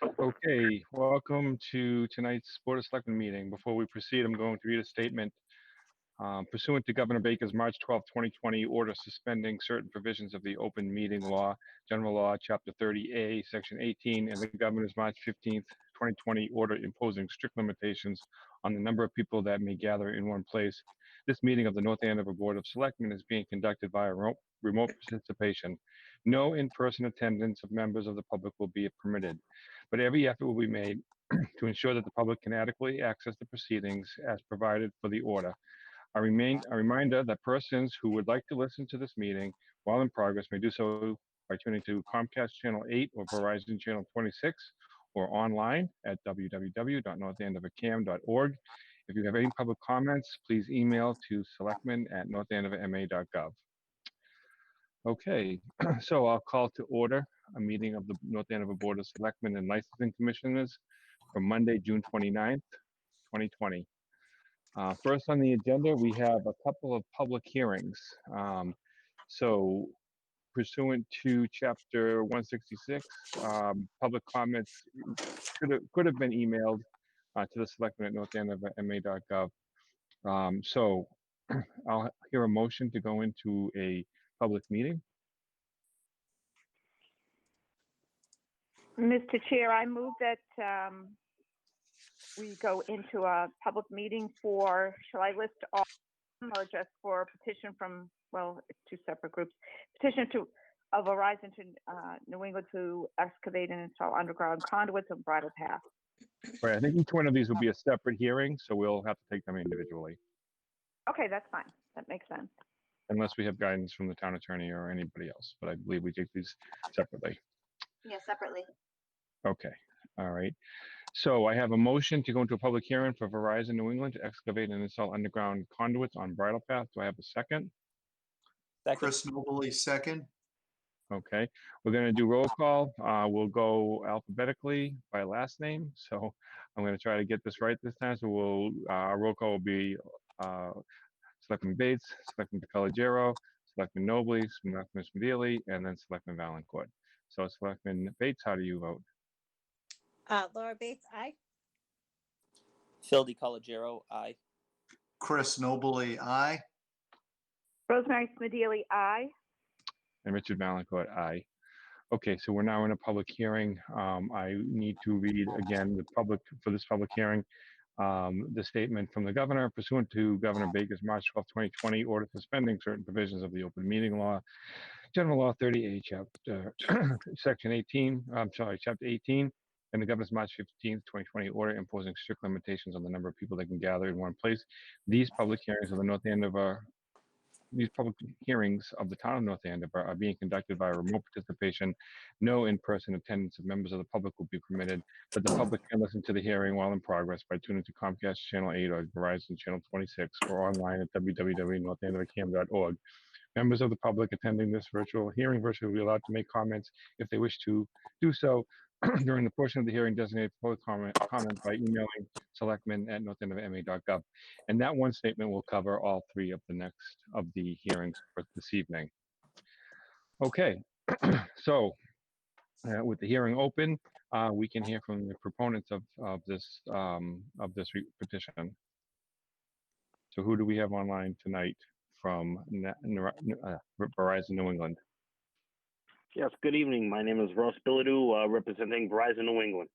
Okay, welcome to tonight's Board of Selectmen meeting. Before we proceed, I'm going to read a statement. Pursuant to Governor Baker's March 12, 2020 order suspending certain provisions of the Open Meeting Law, General Law, Chapter 30A, Section 18, and the Governor's March 15th, 2020 order imposing strict limitations on the number of people that may gather in one place, this meeting of the North Andover Board of Selectmen is being conducted via remote participation. No in-person attendance of members of the public will be permitted, but every effort will be made to ensure that the public can adequately access the proceedings as provided for the order. A reminder that persons who would like to listen to this meeting while in progress may do so by tuning to Comcast Channel 8 or Verizon Channel 26 or online at www.northandovercam.org. If you have any public comments, please email to selectmen@northandoverma.gov. Okay, so I'll call to order a meeting of the North Andover Board of Selectmen and Licensing Commissioners for Monday, June 29th, 2020. First on the agenda, we have a couple of public hearings. So pursuant to Chapter 166, public comments could have been emailed to the selectmen at northandoverma.gov. So I'll hear a motion to go into a public meeting. Mr. Chair, I move that we go into a public meeting for, shall I list all or just for a petition from, well, it's two separate groups, petition of Verizon to New England to excavate and install underground conduits and bridle path. Right, I think each one of these will be a separate hearing, so we'll have to take them individually. Okay, that's fine. That makes sense. Unless we have guidance from the town attorney or anybody else, but I believe we take these separately. Yeah, separately. Okay, all right. So I have a motion to go into a public hearing for Verizon New England to excavate and install underground conduits on bridle path. Do I have a second? Chris Nobley, second. Okay, we're going to do roll call. We'll go alphabetically by last name. So I'm going to try to get this right this time. So our roll call will be Selectman Bates, Selectman Peloquin, Selectman Nobley, Selectman Smedili, and then Selectman Valancourt. So Selectman Bates, how do you vote? Laura Bates, aye. Phil DiCollegiero, aye. Chris Nobley, aye. Rosemary Smedili, aye. And Richard Valancourt, aye. Okay, so we're now in a public hearing. I need to read again for this public hearing, the statement from the governor pursuant to Governor Baker's March 12, 2020 order suspending certain provisions of the Open Meeting Law, General Law 30A, Chapter Section 18. Chapter 18. And the Governor's March 15th, 2020 order imposing strict limitations on the number of people that can gather in one place. These public hearings of the North Andover, these public hearings of the town of North Andover are being conducted by remote participation. No in-person attendance of members of the public will be permitted, but the public can listen to the hearing while in progress by tuning to Comcast Channel 8 or Verizon Channel 26 or online at www.northandovercam.org. Members of the public attending this virtual hearing will be allowed to make comments if they wish to do so during the portion of the hearing designated for public comment by emailing selectmen@northandoverma.gov. And that one statement will cover all three of the hearings for this evening. Okay, so with the hearing open, we can hear from the proponents of this petition. So who do we have online tonight from Verizon New England? Yes, good evening. My name is Ross Bilodeau, representing Verizon New England.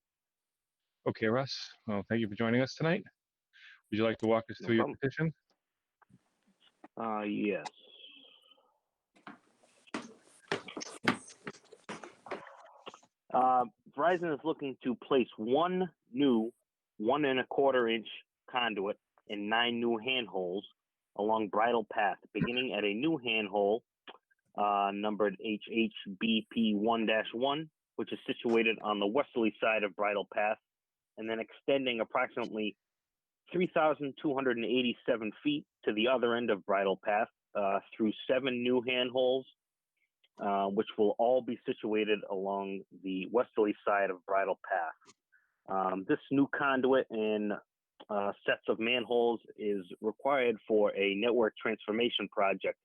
Okay, Russ. Well, thank you for joining us tonight. Would you like to walk us through your petition? Yes. Verizon is looking to place one new 1 1/4 inch conduit and 9 new handholds along bridle path, beginning at a new handhole numbered HHBP1-1, which is situated on the westerly side of bridle path, and then extending approximately 3,287 feet to the other end of bridle path through 7 new handholds, which will all be situated along the westerly side of bridle path. This new conduit and sets of manholes is required for a network transformation project,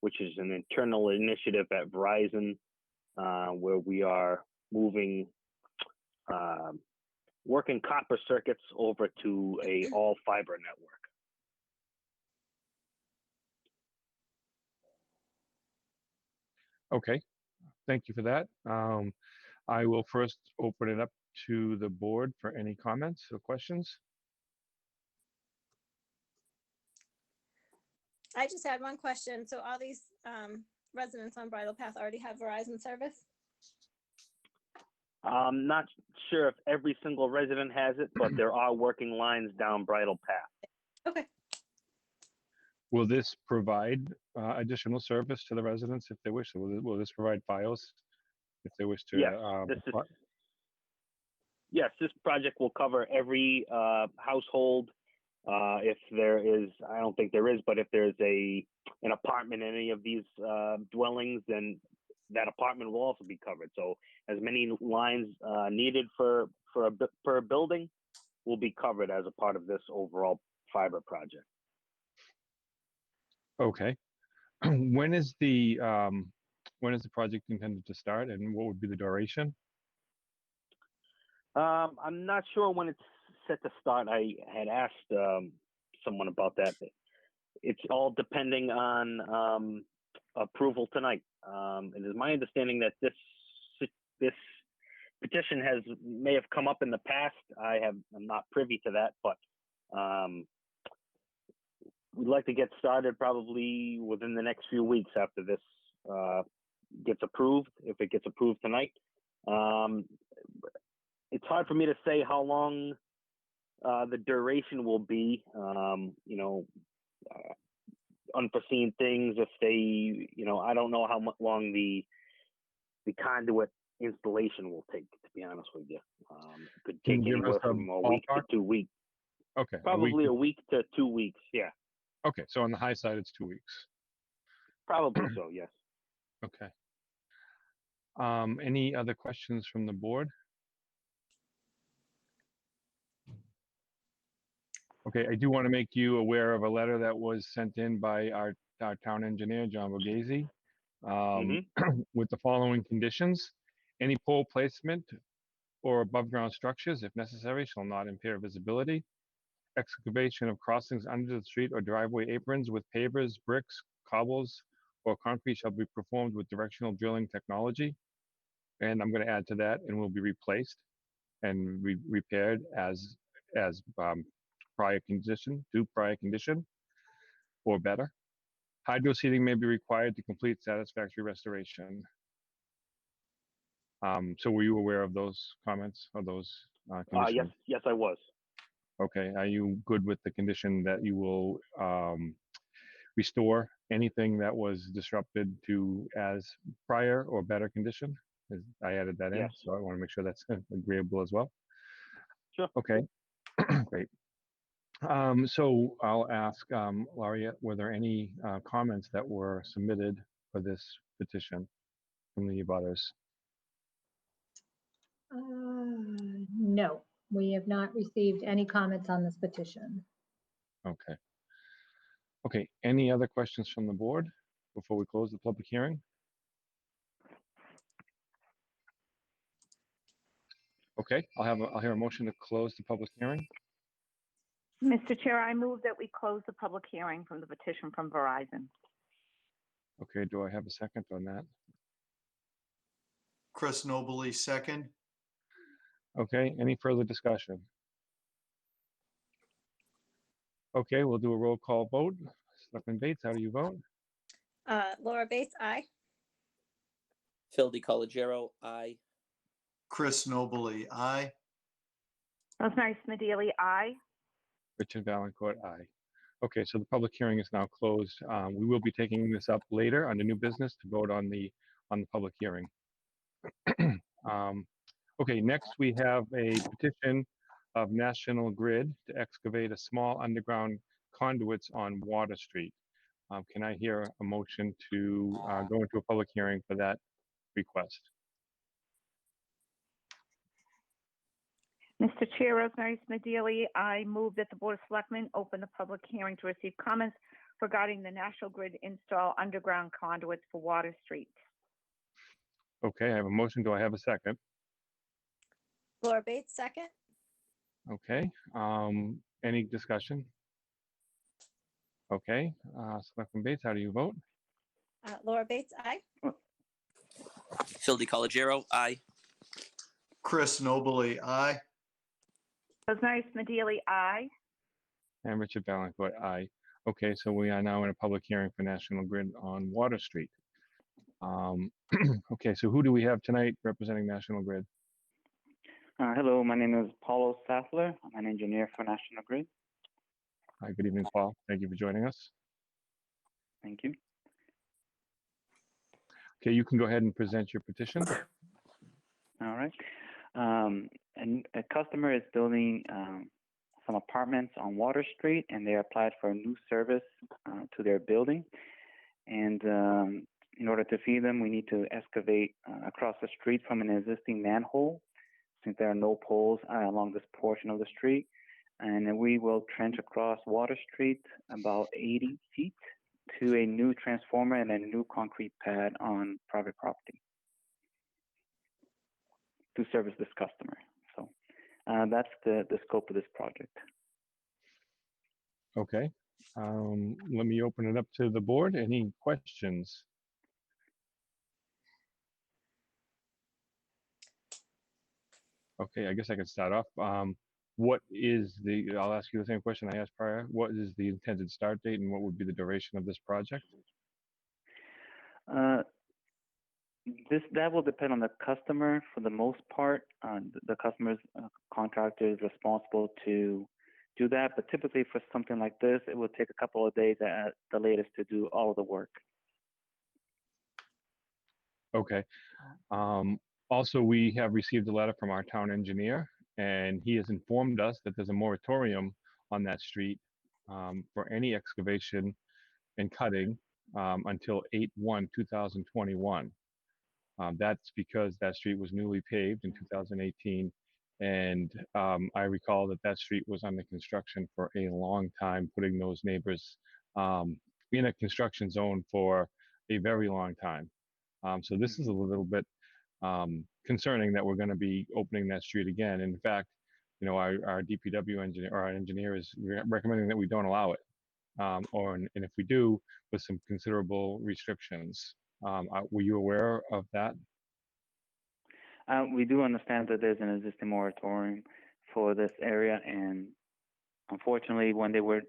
which is an internal initiative at Verizon, where we are moving working copper circuits over to a all fiber network. Okay, thank you for that. I will first open it up to the board for any comments or questions. I just had one question. So all these residents on Bridle Path already have Verizon service? I'm not sure if every single resident has it, but there are working lines down Bridle Path. Okay. Will this provide additional service to the residents if they wish? Will this provide files if they wish to? Yes, yes, this project will cover every household. If there is, I don't think there is, but if there's an apartment in any of these dwellings, then that apartment will also be covered. So as many lines needed per building will be covered as a part of this overall fiber project. Okay. When is the project intended to start, and what would be the duration? I'm not sure when it's set to start. I had asked someone about that. It's all depending on approval tonight. It is my understanding that this petition may have come up in the past. I'm not privy to that, but we'd like to get started probably within the next few weeks after this gets approved, if it gets approved tonight. It's hard for me to say how long the duration will be. Unforeseen things, if they, I don't know how long the conduit installation will take, to be honest with you. It could Can take you give anywhere us a from a week to ballpark? 2 weeks. Okay. Probably a week to 2 weeks, yeah. Okay, so on the high side, it's 2 weeks. Probably so, yes. Okay. Any other questions from the board? Okay, I do want to make you aware of a letter that was sent in by our town engineer, John Borghese, with the following conditions. Any pole placement or above ground structures, if necessary, shall not impair visibility. Excavation of crossings under the street or driveway aprons with pavers, bricks, cobbles, or concrete shall be performed with directional drilling technology. And I'm going to add to that, and will be replaced and repaired as prior condition or better. Hydro seeding may be required to complete satisfactory restoration. So were you aware of those comments or those conditions? Yes, I was. Okay, are you good with the condition that you will restore anything that was disrupted to as prior or better condition? I added that in, Yes. so I want to make sure that's agreeable as well. Sure. Okay, great. So I'll ask Laurie, were there any comments that were submitted for this petition from the abutters? No, we have not received any comments on this petition. Okay. Okay, any other questions from the board before we close the public hearing? Okay, I'll hear a motion to close the public hearing. Mr. Chair, I move that we close the public hearing from the petition from Verizon. Okay, do I have a second on that? Chris Nobley, second. Okay, any further discussion? Okay, we'll do a roll call vote. Selectman Bates, how do you vote? Laura Bates, aye. Phil DiColigiero, aye. Chris Nobley, aye. Rosemary Smedili, aye. Richard Valencourt, aye. Okay, so the public hearing is now closed. We will be taking this up later under new business to vote on the public hearing. Okay, next we have a petition of National Grid to excavate a small underground conduits on Water Street. Can I hear a motion to go into a public hearing for that request? Mr. Chair, Rosemary Smedili, I move that the Board of Selectmen open the public hearing to receive comments regarding the National Grid install underground conduits for Water Street. Okay, I have a motion. Do I have a second? Laura Bates, second. Okay, any discussion? Okay, Selectman Bates, how do you vote? Laura Bates, aye. Phil DiColigiero, aye. Chris Nobley, aye. Rosemary Smedili, aye. And Richard Valencourt, aye. Okay, so we are now in a public hearing for National Grid on Water Street. Okay, so who do we have tonight representing National Grid? Hello, my name is Paulo Sassler. I'm an engineer for National Grid. Hi, good evening, Paul. Thank you for joining us. Thank you. Okay, you can go ahead and present your petition. All right. And a customer is building some apartments on Water Street, and they applied for a new service to their building. And in order to feed them, we need to excavate across the street from an existing manhole, since there are no poles along this portion of the street. And then we will trench across Water Street about 80 feet to a new transformer and a new concrete pad on private property to service this customer. So that's the scope of this project. Okay, let me open it up to the board. Any questions? Okay, I guess I could start off. What is I'll ask you the same question I asked prior. What is the intended start date and what would be the duration of this project? That will depend on the customer for the most part. The customer's contractor is responsible to do that, but typically for something like this, it will take a couple of days at the latest to do all of the work. Okay. Also, we have received a letter from our town engineer, and he has informed us that there's a moratorium on that street for any excavation and cutting until 8/1/2021. That's because that street was newly paved in 2018, and I recall that street was under construction for a long time, putting those neighbors in a construction zone for a very long time. So this is a little bit concerning that we're going to be opening that street again. In fact, you know, our DPW engineer, or our engineer, is recommending that we don't allow it, and if we do, with some considerable restrictions. Were you aware of that? We do understand that there's an existing moratorium for this area, and unfortunately, when they were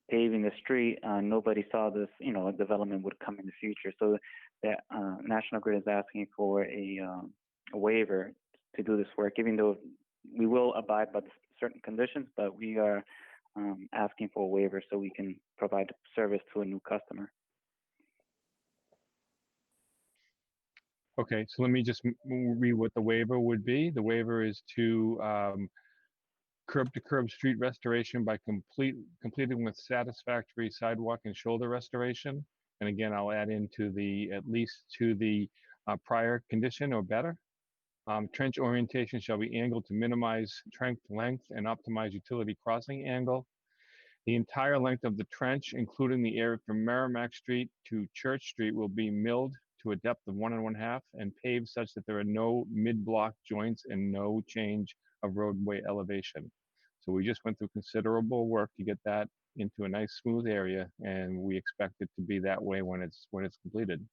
paving the street, nobody saw this, a development would come in the future. So the National Grid is asking for a waiver to do this work, even though we will abide by certain conditions, but we are asking for a waiver so we can provide service to a new customer. Okay, so let me just read what the waiver would be. The waiver is to curb-to-curb street restoration by completing with satisfactory sidewalk and shoulder restoration. And again, I'll add into at least to the prior condition or better. Trench orientation shall be angled to minimize trench length and optimize utility crossing angle. The entire length of the trench, including the area from Merrimack Street to Church Street, will be milled to a depth of 1 1/2 and paved such that there are no mid-block joints and no change of roadway elevation. So we just went through considerable work to get that into a nice smooth area, and we expect it to be that way when it's completed.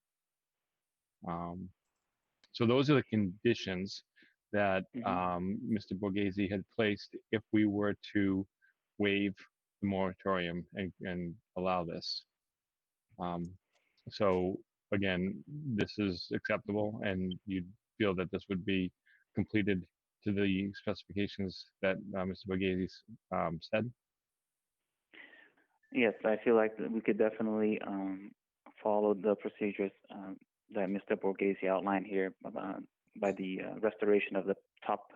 So those are the conditions that Mr. Borghese had placed if we were to waive the moratorium and allow this. So again, this is acceptable, and you feel that this would be completed to the specifications that Mr. Borghese said? Yes, I feel like we could definitely follow the procedures that Mr. Borghese outlined here by the restoration of the top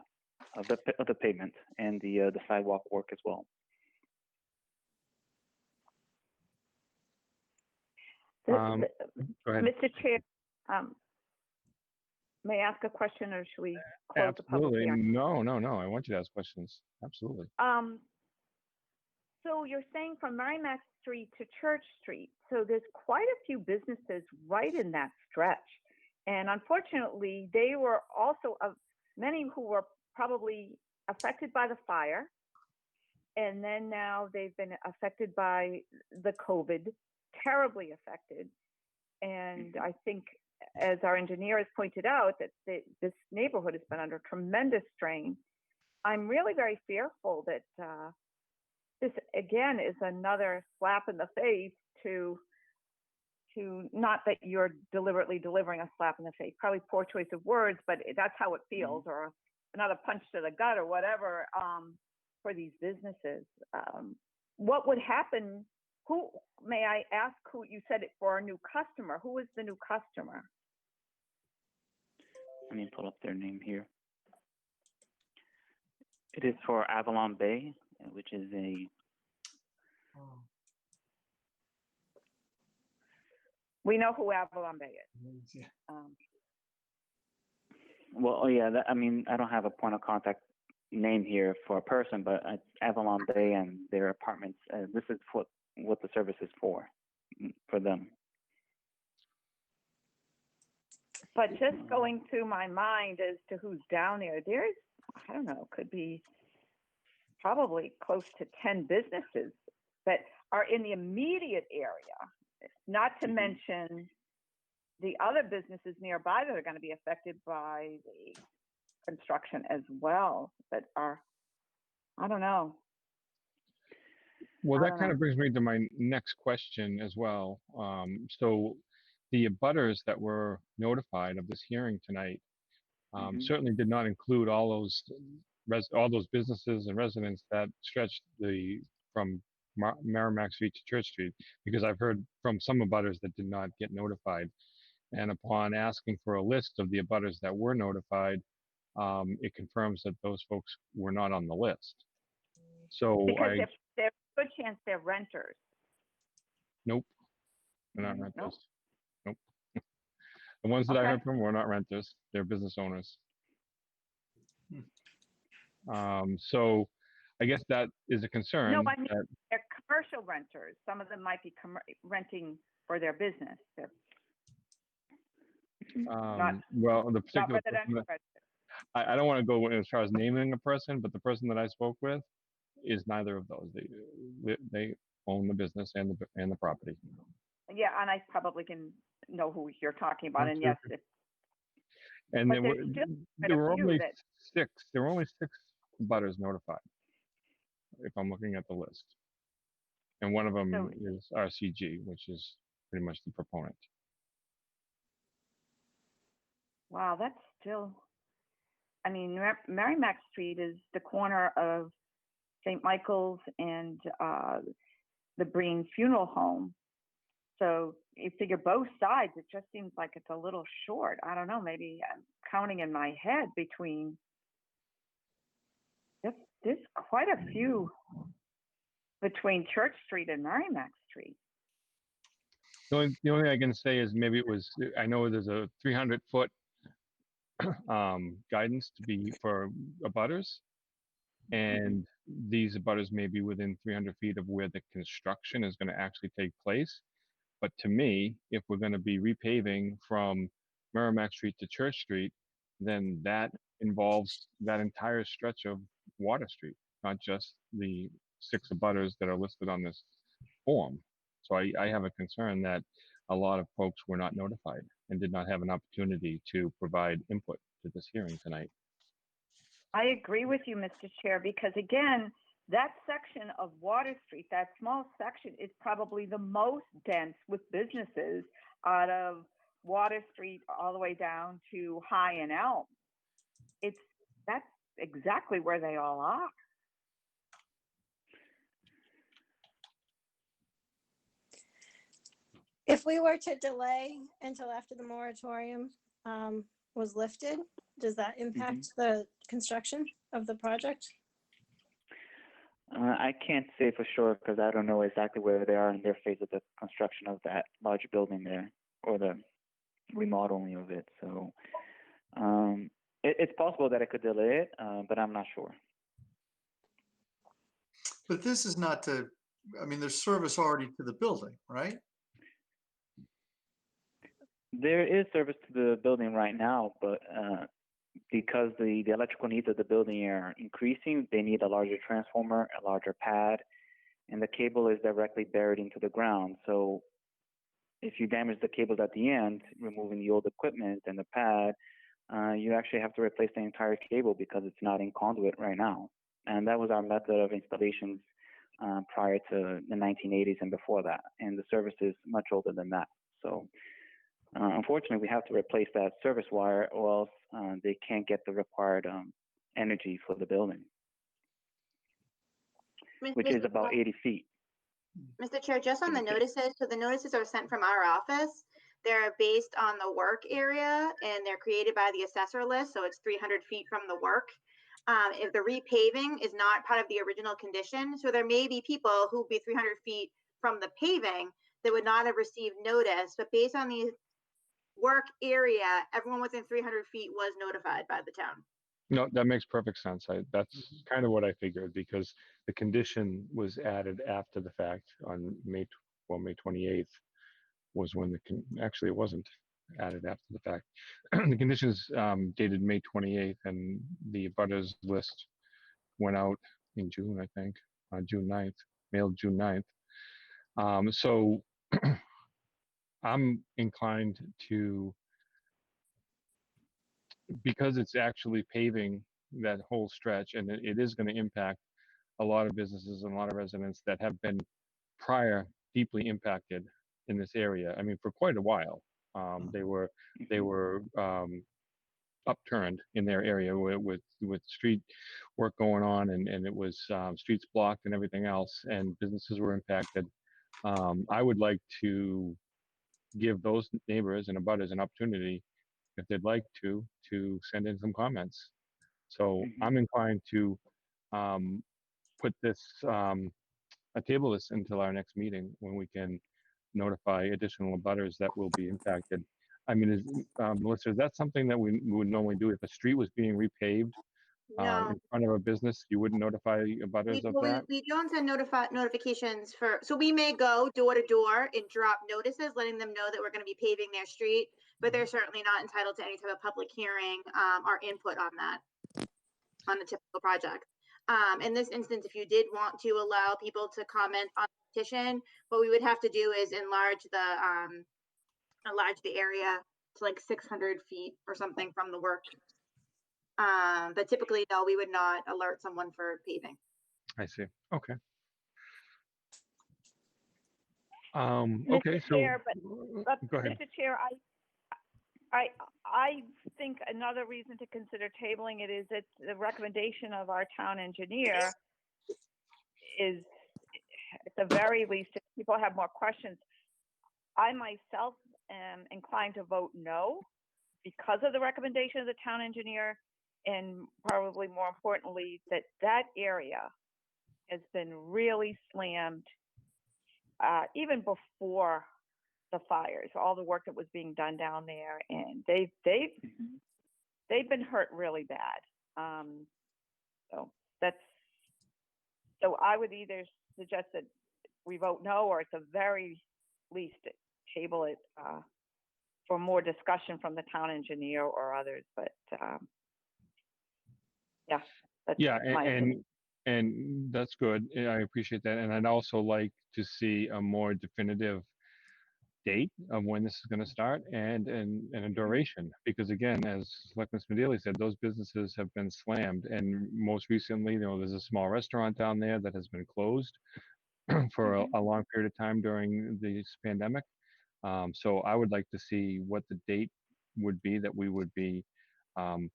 of the pavement and the sidewalk work as well. Go ahead. Mr. Chair, may I ask a question, or should we close the public Absolutely. hearing? No. I want you to ask questions. Absolutely. So you're saying from Merrimack Street to Church Street. So there's quite a few businesses right in that stretch. And unfortunately, they were also many who were probably affected by the fire, and then now they've been affected by the COVID, terribly affected. And I think, as our engineer has pointed out, that this neighborhood has been under tremendous strain. I'm really very fearful that this again is another slap in the face to not that you're deliberately delivering a slap in the face, probably poor choice of words, but that's how it feels, or another punch to the gut or whatever, for these businesses. What would happen? Who, may I ask, who you said it for a new customer? Who is the new customer? Let me pull up their name here. It is for Avalon Bay, which is a. We know who Avalon Bay is. Well, oh yeah, I mean, I don't have a point of contact name here for a person, but Avalon Bay and their apartments. This is what the service is for them. But just going through my mind as to who's down there, there's, I don't know, could be probably close to 10 businesses that are in the immediate area, not to mention the other businesses nearby that are going to be affected by the construction as well, that are, I don't know. Well, that kind of brings me to my next question as well. So the abutters that were notified of this hearing tonight certainly did not include all those businesses and residents that stretched from Merrimack Street to Church Street, because I've heard from some abutters that did not get notified. And upon asking for a list of the abutters that were notified, it confirms that those folks were not on the list. So because there's a good chance they're renters. Nope, they're not renters. Nope. The ones that I heard from were not renters; they're business owners. So I guess that is a concern. No, I mean, they're commercial renters. Some of them might be renting for their business. Well, the particular person I don't want to go as far as naming a person, but the person that I spoke with is neither of those. They own the business and the property. Yeah, and I probably can know who you're talking about. And yes, and there were only six. There were only 6 butters notified, if I'm looking at the list. And one of them is RCG, which is pretty much the proponent. Wow, that's still, I mean, Merrimack Street is the corner of St. Michael's and the Breen Funeral Home. So you figure both sides, it just seems like it's a little short. I don't know, maybe I'm counting in my head between, there's quite a few between Church Street and Merrimack Street. The only thing I can say is maybe it was, I know there's a 300-foot guidance to be for abutters, and these abutters may be within 300 feet of where the construction is going to actually take place. But to me, if we're going to be repaving from Merrimack Street to Church Street, then that involves that entire stretch of Water Street, not just the 6 abutters that are listed on this form. So I have a concern that a lot of folks were not notified and did not have an opportunity to provide input to this hearing tonight. I agree with you, Mr. Chair, because again, that section of Water Street, that small section, is probably the most dense with businesses out of Water Street all the way down to High and Elm. That's exactly where they all are. If we were to delay until after the moratorium was lifted, does that impact the construction of the project? I can't say for sure because I don't know exactly where they are in their phase of the construction of that large building there, or the remodeling of it. So it's possible that it could delay it, but I'm not sure. But this is not to, I mean, there's service already to the building, right? There is service to the building right now, but because the electrical needs of the building are increasing, they need a larger transformer, a larger pad, and the cable is directly buried into the ground. So if you damage the cables at the end, removing the old equipment and the pad, you actually have to replace the entire cable because it's not in conduit right now. And that was our method of installations prior to the 1980s and before that. And the service is much older than that. So unfortunately, we have to replace that service wire or else they can't get the required energy for the building, which is about 80 feet. Mr. Chair, just on the notices, so the notices are sent from our office. They're based on the work area and they're created by the assessor list, so it's 300 feet from the work. If the repaving is not part of the original condition, so there may be people who would be 300 feet from the paving that would not have received notice, but based on the work area, everyone within 300 feet was notified by the town. No, that makes perfect sense. That's kind of what I figured because the condition was added after the fact on May 28th was when actually it wasn't added after the fact. The conditions dated May 28th and the abutters list went out in June, I think, on June 9th, mailed June 9th. So I'm inclined to, because it's actually paving that whole stretch and it is going to impact a lot of businesses and a lot of residents that have been prior deeply impacted in this area. I mean, for quite a while, they were upturned in their area with street work going on and it was streets blocked and everything else and businesses were impacted. I would like to give those neighbors and abutters an opportunity if they'd like to send in some comments. So I'm inclined to put this, table this until our next meeting when we can notify additional abutters that will be impacted. I mean, Melissa, is that something that we would normally do if a street was being repaved No. in front of a business? You wouldn't notify abutters of that? We don't send notifications so we may go door to door and drop notices, letting them know that we're going to be paving their street, but they're certainly not entitled to any type of public hearing or input on that, on the typical project. In this instance, if you did want to allow people to comment on the petition, what we would have to do is enlarge the area to like 600 feet or something from the work. But typically, no, we would not alert someone for paving. I see. Okay. Mr. Okay, so Chair, go ahead. Mr. Chair, I think another reason to consider tabling it is that the recommendation of our town engineer is, at the very least, if people have more questions, I myself am inclined to vote no because of the recommendation of the town engineer, and probably more importantly, that area has been really slammed even before the fires, all the work that was being done down there, and they've been hurt really bad. So I would either suggest that we vote no, or at the very least table it for more discussion from the town engineer or others. But yeah, that's my opinion. And that's good. I appreciate that. And I'd also like to see a more definitive date of when this is going to start and a duration, because again, as Selectman Smedili said, those businesses have been slammed, and most recently, there's a small restaurant down there that has been closed for a long period of time during this pandemic. So I would like to see what the date would be that we would be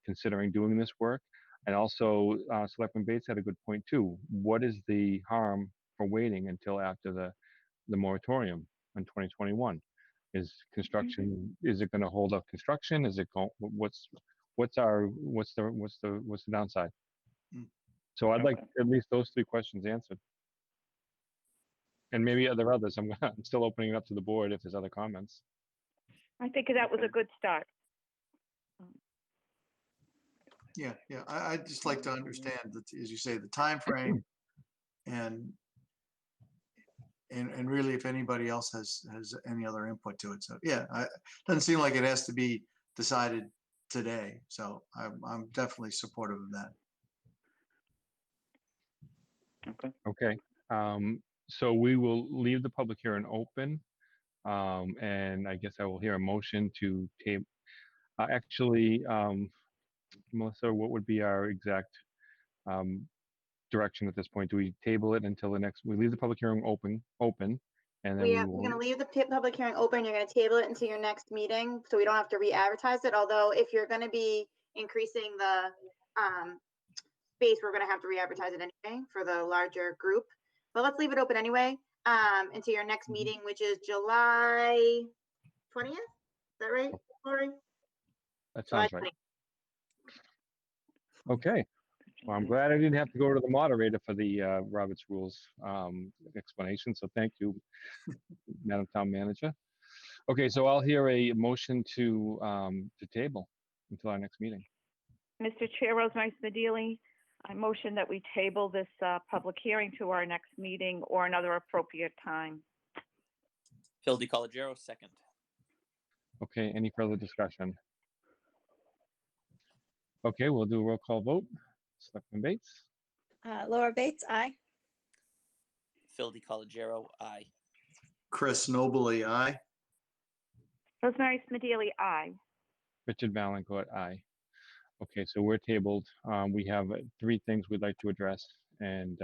considering doing this work. And also, Selectman Bates had a good point too. What is the harm for waiting until after the moratorium in 2021? Is construction? Is it going to hold up construction? Is it going? What's the downside? So I'd like at least those three questions answered. And maybe there are others. I'm still opening it up to the board if there's other comments. I think that was a good start. Yeah, I'd just like to understand that, as you say, the time frame and really if anybody else has any other input to it. So yeah, it doesn't seem like it has to be decided today. So I'm definitely supportive of that. Okay. Okay. So we will leave the public hearing open. And I guess I will hear a motion to table. Actually, Melissa, what would be our exact direction at this point? Do we table it until the next, we leave the public hearing open, and then We're gonna leave the public hearing open. You're gonna table it until your next meeting, so we don't have to re-advertise it. Although if you're gonna be increasing the space, we're gonna have to re-advertise it anyway for the larger group. But let's leave it open anyway, until your next meeting, which is July 20th. Is that right, Lori? that July sounds right. 20th. Okay. Well, I'm glad I didn't have to go to the moderator for the Robert's Rules explanation. So thank you, Madam Town Manager. Okay, so I'll hear a motion to table until our next meeting. Mr. Chair, Rosemary Smedili, I motion that we table this public hearing to our next meeting or another appropriate time. Phil DiColigiero, second. Okay, any further discussion? Okay, we'll do a roll call vote. Selectman Bates, Laura Bates, aye. Phil DiColigiero, aye. Chris Nobley, aye. Rosemary Smedili, aye. Richard Valencourt, aye. Okay, so we're tabled. We have 3 things we'd like to address, and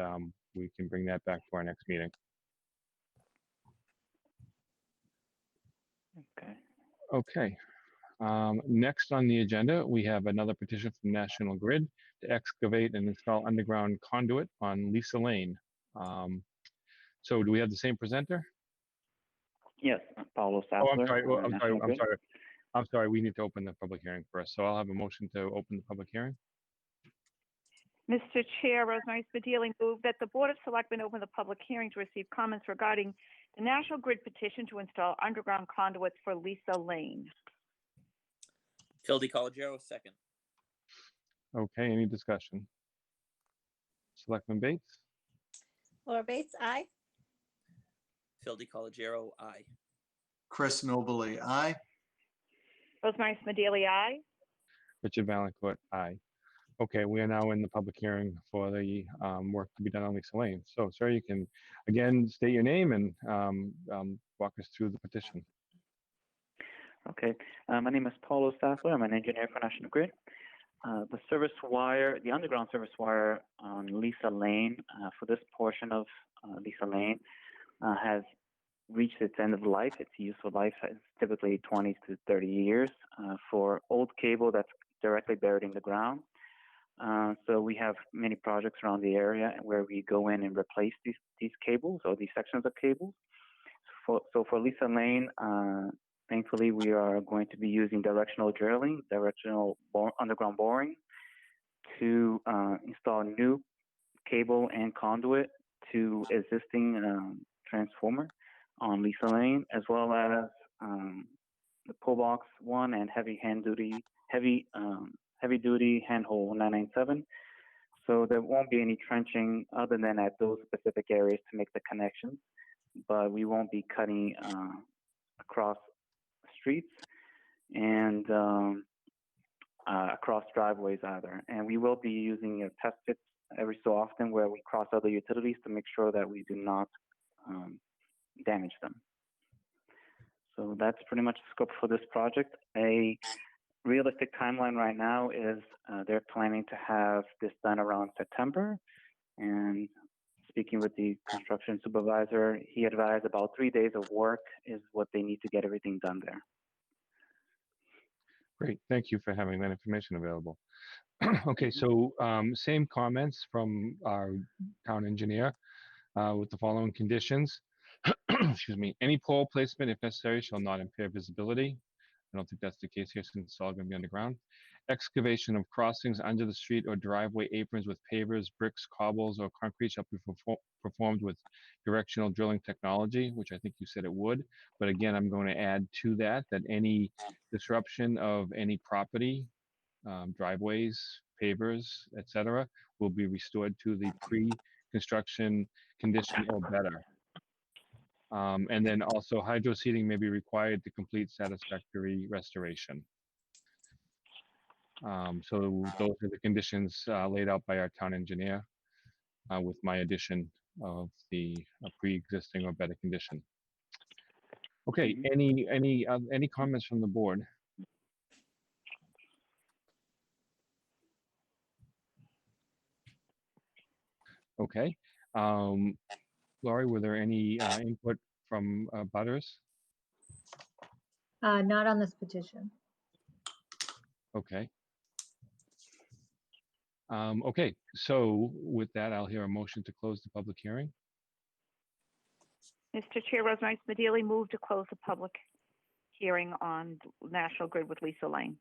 we can bring that back to our next meeting. Okay. Okay. Next on the agenda, we have another petition from National Grid to excavate and install underground conduit on Lisa Lane. So do we have the same presenter? Yes, Paulo Oh, I'm Sassler. sorry. Well, I'm sorry. National I'm Grid. sorry. I'm sorry. We need to open the public hearing first. So I'll have a motion to open the public hearing. Mr. Chair, Rosemary Smedili, move that the Board of Selectmen open the public hearing to receive comments regarding the National Grid petition to install underground conduits for Lisa Lane. Phil DiColigiero, second. Okay. Any discussion? Selectman Bates, Laura Bates, aye. Phil DiColigiero, aye. Chris Nobley, aye. Rosemary Smedili, aye. Richard Valencourt, aye. Okay, we are now in the public hearing for the work to be done on Lisa Lane. So, sir, you can again state your name and walk us through the petition. Okay, my name is Paulo Sassler. I'm an engineer for National Grid. The service wire, the underground service wire on Lisa Lane, for this portion of Lisa Lane, has reached its end of life. Its useful life is typically 20 to 30 years for old cable that's directly buried in the ground. So we have many projects around the area where we go in and replace these cables or these sections of cables. So for Lisa Lane, thankfully we are going to be using directional drilling, underground boring to install new cable and conduit to existing transformer on Lisa Lane, as well as the pull box 1 and heavy duty handhole 997. So there won't be any trenching other than at those specific areas to make the connections, but we won't be cutting across streets and across driveways either. And we will be using test pits every so often where we cross other utilities to make sure that we do not damage them. So that's pretty much the scope for this project. A realistic timeline right now is they're planning to have this done around September. And speaking with the construction supervisor, he advised about 3 days of work is what they need to get everything done there. Great, thank you for having that information available. Okay, so same comments from our town engineer with the following conditions. Excuse me, any pole placement, if necessary, shall not impair visibility. I don't think that's the case here since it's all going to be underground. Excavation of crossings under the street or driveway aprons with pavers, bricks, cobbles, or concrete shall be performed with directional drilling technology, which I think you said it would. But again, I'm going to add to that any disruption of any property, driveways, pavers, etc., will be restored to the pre-construction condition or better. And then also hydro seeding may be required to complete satisfactory restoration. So those are the conditions laid out by our town engineer with my addition of the pre-existing or better condition. Okay, any comments from the board? Okay. Laurie, were there any input from butters? Not on this petition. Okay. Okay, so with that, I'll hear a motion to close the public hearing. Mr. Chair, Rosemary Smedili moved to close the public hearing on National Grid with Lisa Lane.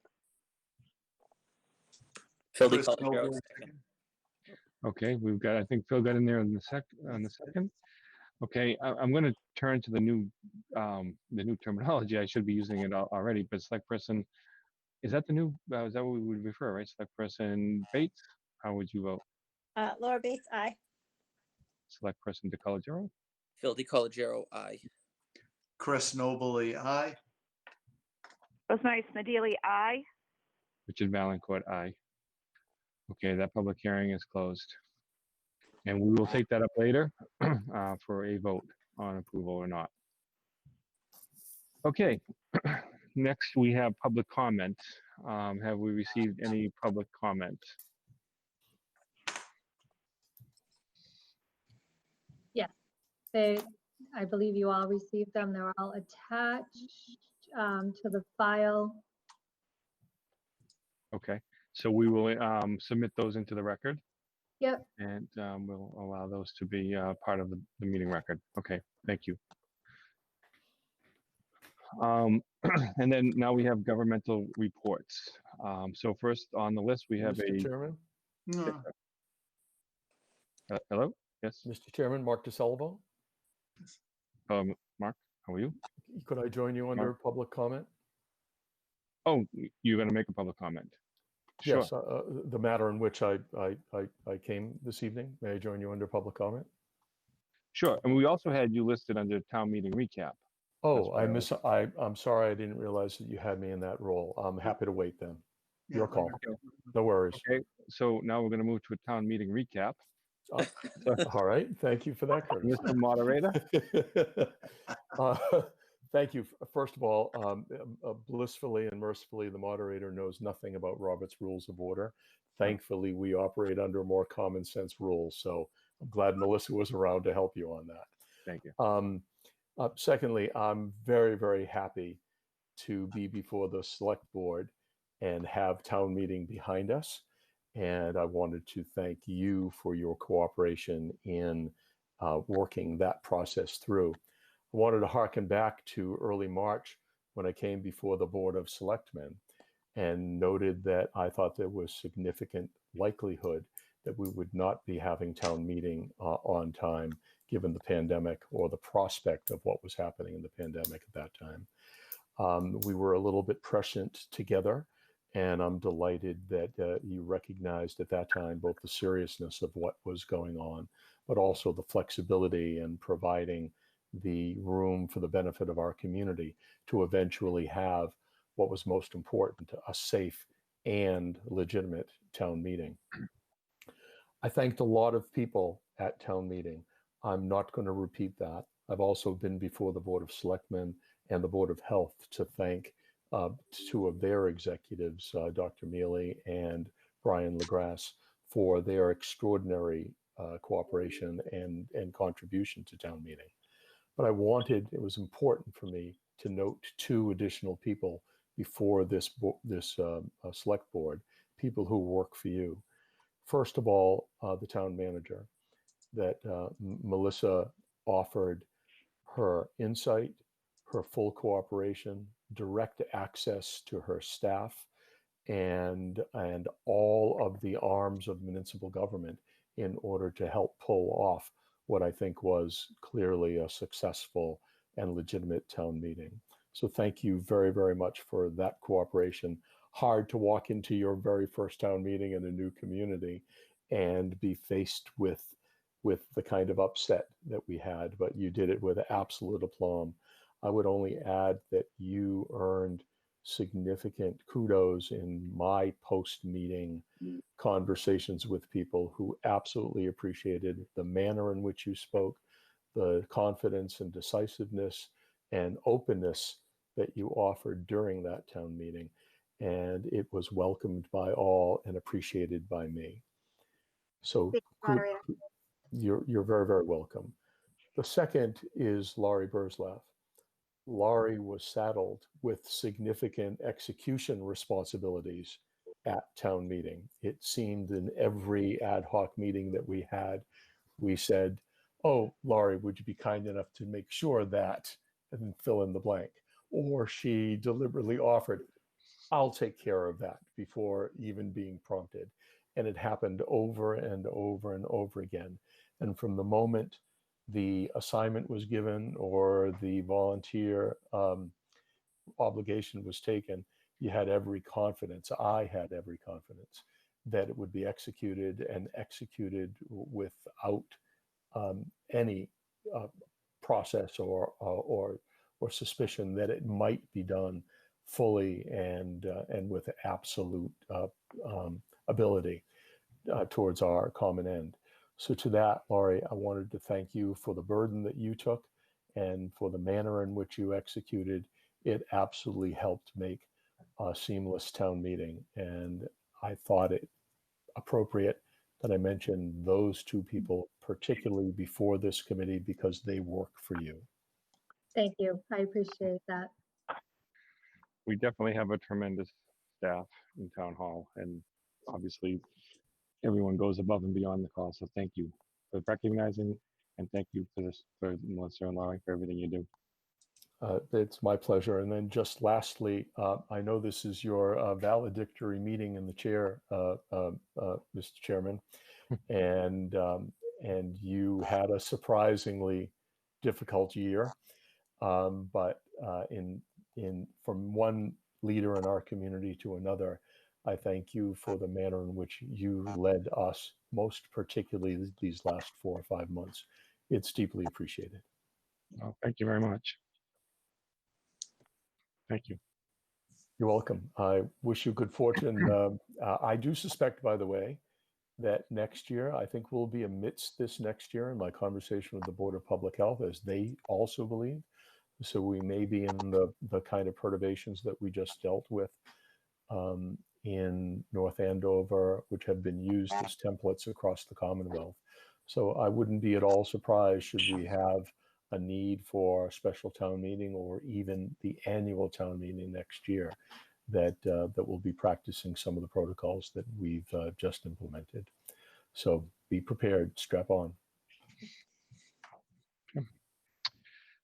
Phil Chris DiColigiero, Noble, second. Okay, we've got, I think Phil got in there in the second. Okay, I'm going to turn to the new terminology. I should be using it already, but select person, is that the new, is that what we would refer, right? Select person Bates, how would you vote? Laura Bates, aye. Select person DiColigiero, Phil DiColigiero, aye. Chris Noble, aye. Rosemary Smedili, aye. Richard Valencourt, aye. Okay, that public hearing is closed. And we will take that up later for a vote on approval or not. Okay, next we have public comment. Have we received any public comment? Yes, I believe you all received them. They're all attached to the file. Okay, so we will submit those into the record. Yep. And we'll allow those to be part of the meeting record. Okay, thank you. And then now we have governmental reports. So first on the list, we have Mr. Chairman? No. hello? Yes, Mr. Chairman, Mark DeSalvo. Mark, how are you? Could I join you under public comment? Oh, you're going to make a public comment? Sure. Yes, the matter in which I came this evening. May I join you under public comment? Sure, and we also had you listed under town meeting recap. Oh, I'm sorry, I didn't realize that you had me in that role. I'm happy to wait then. Your call. No worries. Okay, so now we're going to move to a town meeting recap. All right, thank you for that, Curtis. Mr. Moderator. Thank you. First of all, blissfully and mercifully, the moderator knows nothing about Robert's Rules of Order. Thankfully, we operate under more common sense rules. So I'm glad Melissa was around to help you on that. Thank you. Secondly, I'm very, very happy to be before the select board and have town meeting behind us. And I wanted to thank you for your cooperation in working that process through. I wanted to harken back to early March when I came before the Board of Selectmen and noted that I thought there was significant likelihood that we would not be having town meeting on time, given the pandemic or the prospect of what was happening in the pandemic at that time. We were a little bit prescient together, and I'm delighted that you recognized at that time both the seriousness of what was going on, but also the flexibility and providing the room for the benefit of our community to eventually have what was most important, a safe and legitimate town meeting. I thanked a lot of people at town meeting. I'm not going to repeat that. I've also been before the Board of Selectmen and the Board of Health to thank two of their executives, Dr. Mealy and Brian LaGrasse, for their extraordinary cooperation and contribution to town meeting. But it was important for me to note two additional people before this select board, people who work for you. First of all, the town manager, that Melissa offered her insight, her full cooperation, direct access to her staff, and all of the arms of municipal government in order to help pull off what I think was clearly a successful and legitimate town meeting. So thank you very, very much for that cooperation. Hard to walk into your very first town meeting in a new community and be faced with the kind of upset that we had, but you did it with absolute aplomb. I would only add that you earned significant kudos in my post-meeting conversations with people who absolutely appreciated the manner in which you spoke, the confidence and decisiveness and openness that you offered during that town meeting. And it was welcomed by all and appreciated by me. So Moderator. you're very, very welcome. The second is Laurie Burzlaff. Laurie was saddled with significant execution responsibilities at town meeting. It seemed in every ad hoc meeting that we had, we said, oh, Laurie, would you be kind enough to make sure that, and fill in the blank. Or she deliberately offered, I'll take care of that before even being prompted. And it happened over and over and over again. And from the moment the assignment was given or the volunteer obligation was taken, you had every confidence, I had every confidence that it would be executed and executed without any process or suspicion that it might be done fully and with absolute ability towards our common end. So to that, Laurie, I wanted to thank you for the burden that you took and for the manner in which you executed. It absolutely helped make a seamless town meeting. And I thought it appropriate that I mention those two people, particularly before this committee, because they work for you. Thank you. I appreciate that. We definitely have a tremendous staff in town hall, and obviously everyone goes above and beyond the call. So thank you for recognizing, and thank you for this, for Melissa and Laurie, for everything you do. It's my pleasure. And then just lastly, I know this is your valedictory meeting in the chair, Mr. Chairman, and you had a surprisingly difficult year, but from one leader in our community to another, I thank you for the manner in which you led us, most particularly these last 4 or 5 months. It's deeply appreciated. Well, thank you very much. Thank you. You're welcome. I wish you good fortune. I do suspect, by the way, that next year, I think we'll be amidst this next year in my conversation with the Board of Public Health, as they also believe. So we may be in the kind of perturbations that we just dealt with in North Andover, which have been used as templates across the Commonwealth. So I wouldn't be at all surprised should we have a need for a special town meeting or even the annual town meeting next year that will be practicing some of the protocols that we've just implemented. So be prepared, strap on.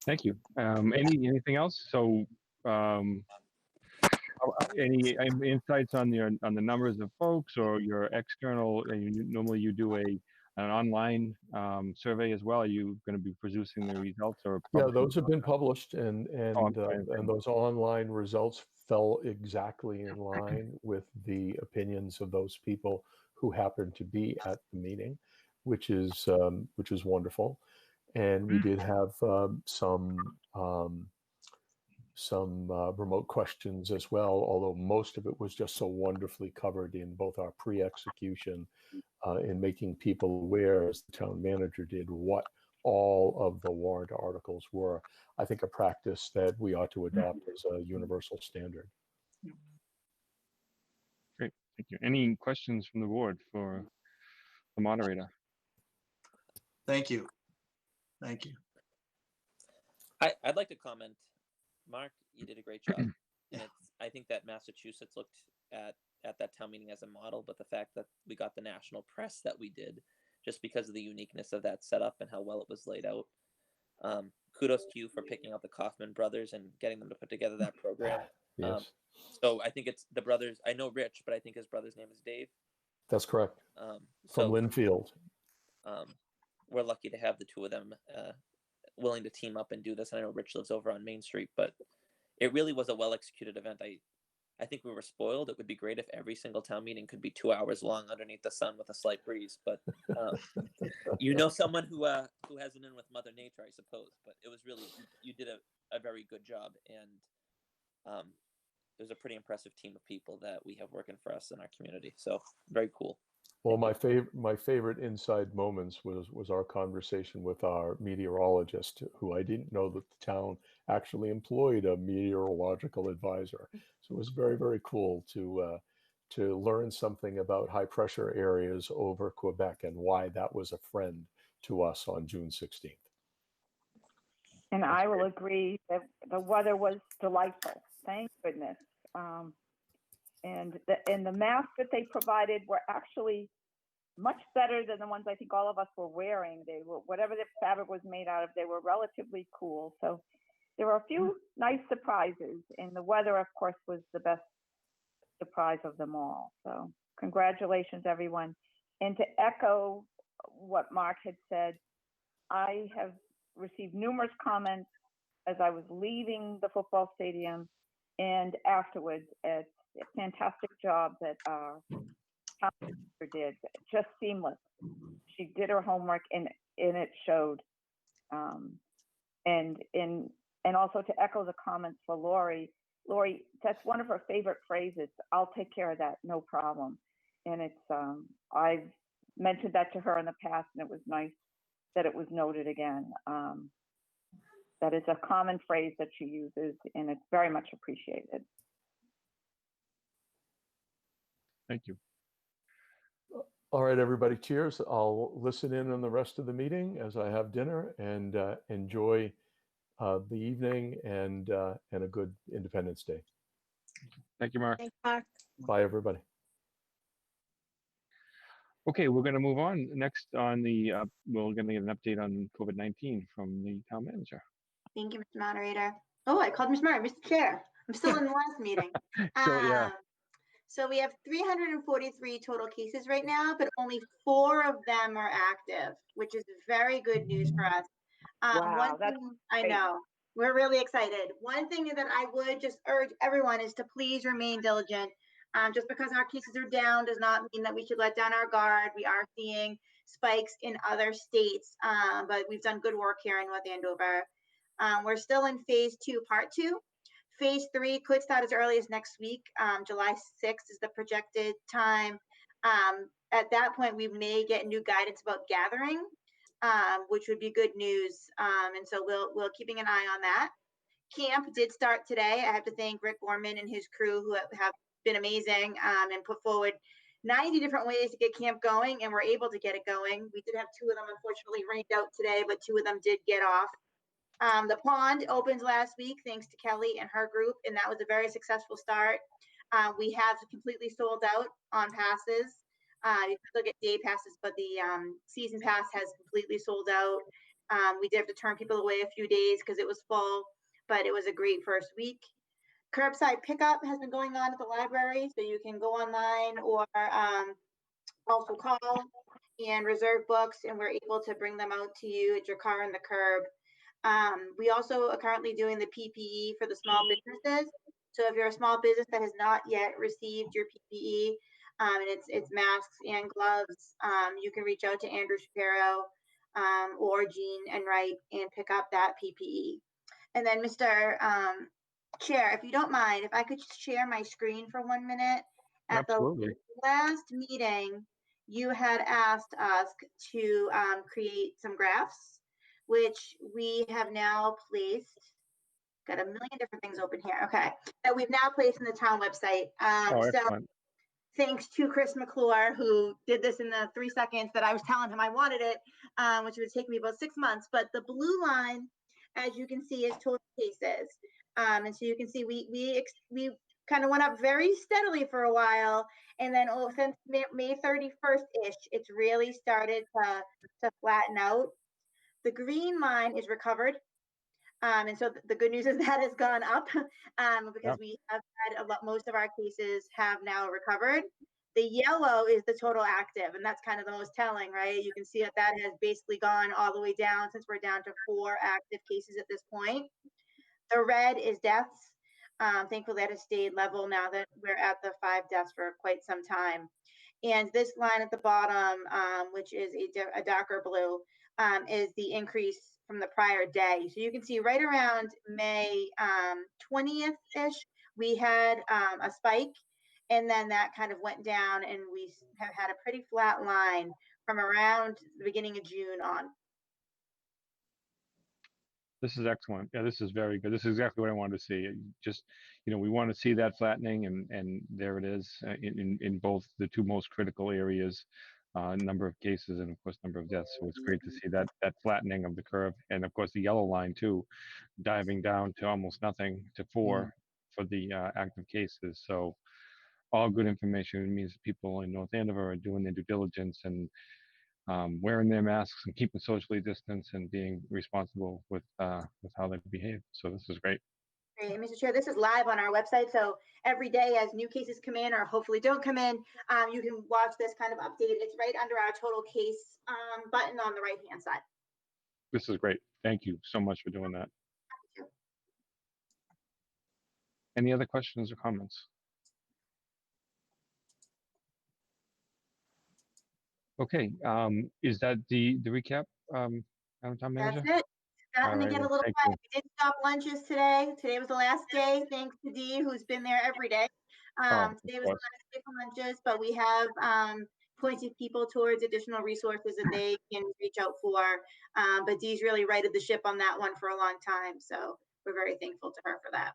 Thank you. Anything else? So any insights on the numbers of folks or your external, normally you do an online survey as well. Are you going to be producing the results? Or yeah, those have been published, and those online results fell exactly in line with the opinions of those people who happened to be at the meeting, which is wonderful. And we did have some remote questions as well, although most of it was just so wonderfully covered in both our pre-execution in making people aware, as the town manager did, what all of the warrant articles were. I think a practice that we ought to adopt as a universal standard. Great, thank you. Any questions from the board for the moderator? Thank you. Thank you. I'd like to comment. Mark, you did a great job. And I think that Massachusetts looked at that town meeting as a model, but the fact that we got the national press that we did, just because of the uniqueness of that setup and how well it was laid out. Kudos to you for picking out the Kaufman brothers and getting them to put together that program. Yes. So I think it's the brothers. I know Rich, but I think his brother's name is Dave. That's correct. From Linfield. We're lucky to have the two of them willing to team up and do this. And I know Rich lives over on Main Street, but it really was a well-executed event. I think we were spoiled. It would be great if every single town meeting could be 2 hours long underneath the sun with a slight breeze. But you know, someone who has an in with Mother Nature, I suppose. But it was really, you did a very good job. And there's a pretty impressive team of people that we have working for us in our community. So very cool. Well, my favorite inside moments was our conversation with our meteorologist, who I didn't know that the town actually employed a meteorological advisor. So it was very, very cool to learn something about high pressure areas over Quebec and why that was a friend to us on June 16th. And I will agree that the weather was delightful. Thank goodness. And the masks that they provided were actually much better than the ones I think all of us were wearing. They were, whatever the fabric was made out of, they were relatively cool. So there were a few nice surprises, and the weather, of course, was the best surprise of them all. So congratulations, everyone. And to echo what Mark had said, I have received numerous comments as I was leaving the football stadium and afterwards. It's a fantastic job that our counselor did, just seamless. She did her homework and it showed. And also to echo the comments for Lori, that's one of her favorite phrases. I'll take care of that, no problem. And it's, I've mentioned that to her in the past, and it was nice that it was noted again. That is a common phrase that she uses, and it's very much appreciated. Thank you. All right, everybody, cheers. I'll listen in on the rest of the meeting as I have dinner, and enjoy the evening and a good Independence Day. Thank you, Mark. Thanks, Mark. Bye, everybody. Okay, we're going to move on. Next on the, we're going to get an update on COVID-19 from the town manager. Thank you, Mr. Moderator. Oh, I called Mr. Moderator, Mr. Chair. I'm still in the last meeting. So, yeah. So we have 343 total cases right now, but only 4 of them are active, which is very good news for us. Wow, I know, we're really excited. One thing that I would just urge everyone is to please remain diligent. Just because our cases are down does not mean that we should let down our guard. We are seeing spikes in other states, but we've done good work here in North Andover. We're still in phase 2, part 2. Phase 3 could start as early as next week. July 6th is the projected time. At that point, we may get new guidance about gathering, which would be good news. And so we'll keeping an eye on that. Camp did start today. I have to thank Rick Gorman and his crew, who have been amazing, and put forward 90 different ways to get camp going, and we're able to get it going. We did have 2 of them unfortunately rained out today, but 2 of them did get off. The pond opened last week thanks to Kelly and her group, and that was a very successful start. We have completely sold out on passes. You can still get day passes, but the season pass has completely sold out. We did have to turn people away a few days because it was full, but it was a great first week. Curbside pickup has been going on at the library, so you can go online or also call and reserve books, and we're able to bring them out to you at your car in the curb. We also are currently doing the PPE for the small businesses. So if you're a small business that has not yet received your PPE, and it's masks and gloves, you can reach out to Andrew Shapiro or Jean Enright and pick up that PPE. And then Mr. Chair, if you don't mind, if I could share my screen for 1 minute. Absolutely. The last meeting, you had asked us to create some graphs, which we have now placed. Got a million different things open here. Okay, that we've now placed in the town website. So thanks to Chris McClure, who did this in the 3 seconds that I was telling him I wanted it, which would take me about 6 months. But the blue line, as you can see, is total cases. And so you can see we kind of went up very steadily for a while, and then since May 31st-ish, it's really started to flatten out. The green line is recovered. And so the good news is that has gone up because we have had most of our cases have now recovered. The yellow is the total active, and that's kind of the most telling, right? You can see that has basically gone all the way down since we're down to 4 active cases at this point. The red is deaths. Thankfully, that has stayed level now that we're at the 5 deaths for quite some time. And this line at the bottom, which is a darker blue, is the increase from the prior day. So you can see right around May 20th-ish, we had a spike, and then that kind of went down, and we have had a pretty flat line from around the beginning of June on. This is excellent. Yeah, this is very good. This is exactly what I wanted to see. Just, we want to see that flattening, and there it is in both the two most critical areas, number of cases and of course number of deaths. So it's great to see that flattening of the curve, and of course the yellow line too, diving down to almost nothing to 4 for the active cases. So all good information. It means people in North Andover are doing their due diligence and wearing their masks and keeping socially distanced and being responsible with how they behave. So this is great. Great. Mr. Chair, this is live on our website. So every day as new cases come in or hopefully don't come in, you can watch this kind of update. It's right under our total case button on the right-hand side. This is great. Thank you so much for doing that. Any other questions or comments? Okay, is that the recap, Madam Town Manager? That's it. Starting to All get a right, little thank quiet. We did stop lunches today. Today was the last day, thanks to Dee, who's been there every day. Today was the last day for lunches, but we have pointed people towards additional resources that they can reach out for. But Dee's really righted the ship on that one for a long time, so we're very thankful to her for that.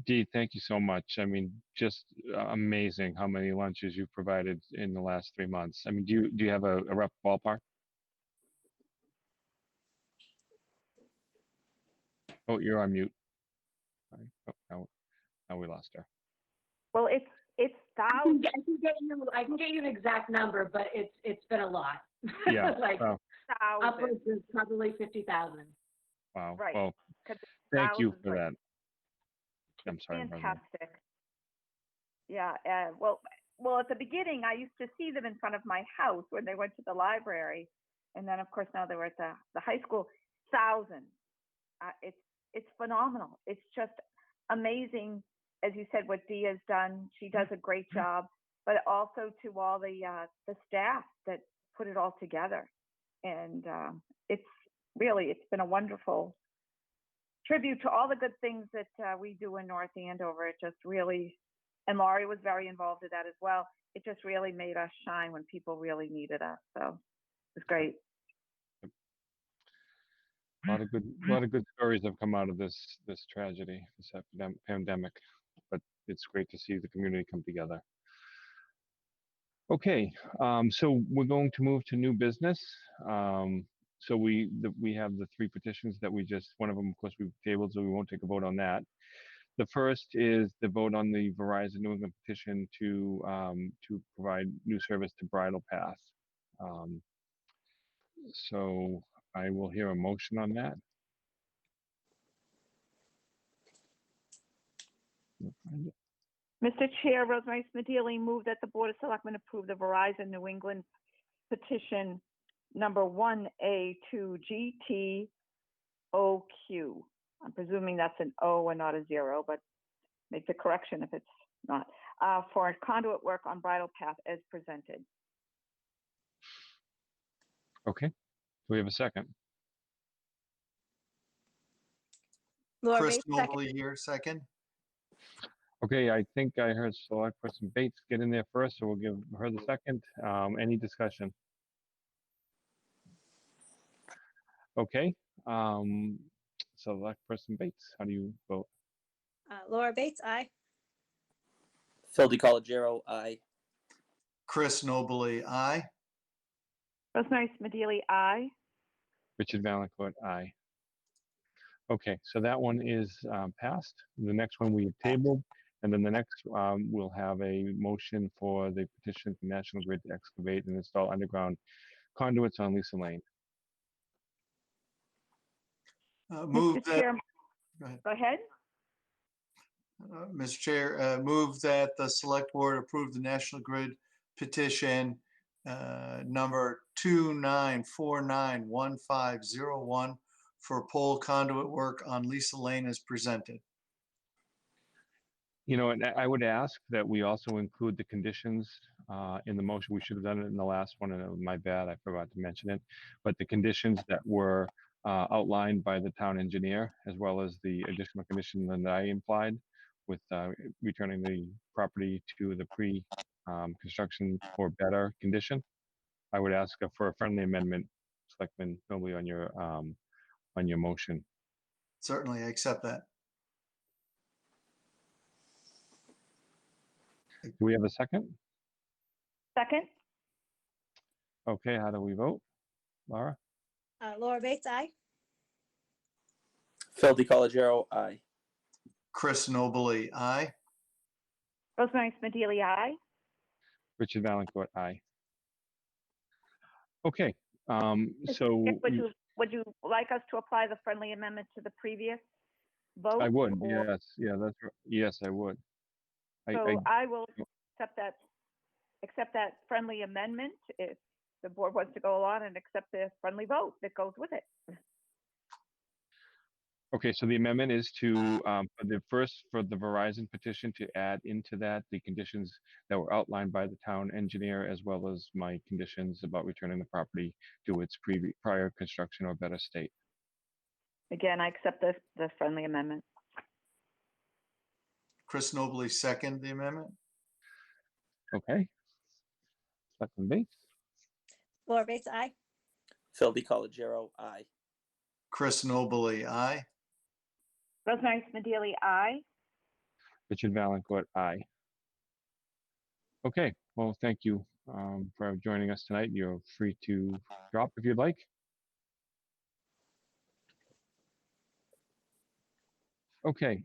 Dee, thank you so much. I mean, just amazing how many lunches you've provided in the last 3 months. I mean, do you have a rough ballpark? Oh, you're on mute. Sorry. Oh, now we lost her. Well, it's thousands. I can get you an exact number, but it's been a lot. Yeah. Like Wow. upwards of probably 50,000. Wow. Right. Well, thank you for Right. that. I'm sorry. Fantastic. Yeah. Well, at the beginning, I used to see them in front of my house when they went to the library, and then of course now they were at the high school. Thousands. It's phenomenal. It's just amazing, as you said, what Dee has done. She does a great job, but also to all the staff that put it all together, and it's been a wonderful tribute to all the good things that we do in North Andover. It just really, and Laurie was very involved in that as well. It just really made us shine when people really needed us. So it was great. A lot of good stories have come out of this tragedy, this pandemic. But it's great to see the community come together. Okay, so we're going to move to new business. So we have the 3 petitions that one of them, of course, we've tabled, so we won't take a vote on that. The first is the vote on the Verizon New England petition to provide new service to Bridle Path. So I will hear a motion on that. Mr. Chair, Rosemary Smedili moved that the Board of Selectmen approve the Verizon New England petition number 1A2GTOQ. I'm presuming that's an O and not a 0, but make the correction if it's not, for conduit work on Bridle Path as presented. Okay, do we have a second? Laura Chris Bates, second. Nobley here, second. Okay, I think I heard Select Person Bates get in there first, so we'll give her the second. Any discussion? Okay, Select Person Bates, how do you vote? Laura Bates, aye. Phil DiCollegiero, aye. Chris Nobley, aye. Rosemary Smedili, aye. Richard Valancourt, aye. Okay, so that one is passed. The next one we have tabled, and then the next we'll have a motion for the petition for National Grid to excavate and install underground conduits on Lisa Lane. Move Mr. that. Chair, Go ahead. go ahead. Mr. Chair, move that the Select Board approve the National Grid petition number 29491501 for pole conduit work on Lisa Lane as presented. And I would ask that we also include the conditions in the motion. We should have done it in the last one, and it was my bad, I forgot to mention it. But the conditions that were outlined by the town engineer, as well as the additional condition that I implied, with returning the property to the pre-construction or better condition. I would ask for a friendly amendment, Selectman Nobley, on your motion. Certainly, I accept that. Do we have a second? Second? Okay, how do we vote? Laura? Laura Bates, aye. Phil DiColigiero, aye. Chris Nobley, aye. Rosemary Smedili, aye. Richard Valencourt, aye. Okay, Mr. so Chair, would you like us to apply the friendly amendment to the previous vote? I would, or- yes, yeah, that's right. Yes, I would. So I will accept that friendly amendment if the board wants to go along and accept the friendly vote that goes with it. Okay, so the amendment is to, for the Verizon petition, to add into that the conditions that were outlined by the town engineer, as well as my conditions about returning the property to its prior construction or better state. Again, I accept the friendly amendment. Chris Nobley, second the amendment. Okay. Selectman Bates? Laura Bates, aye. Phil DiColigiero, aye. Chris Nobley, aye. Rosemary Smedili, aye. Richard Valencourt, aye. Okay, well, thank you for joining us tonight. You're free to drop if you'd like. Okay,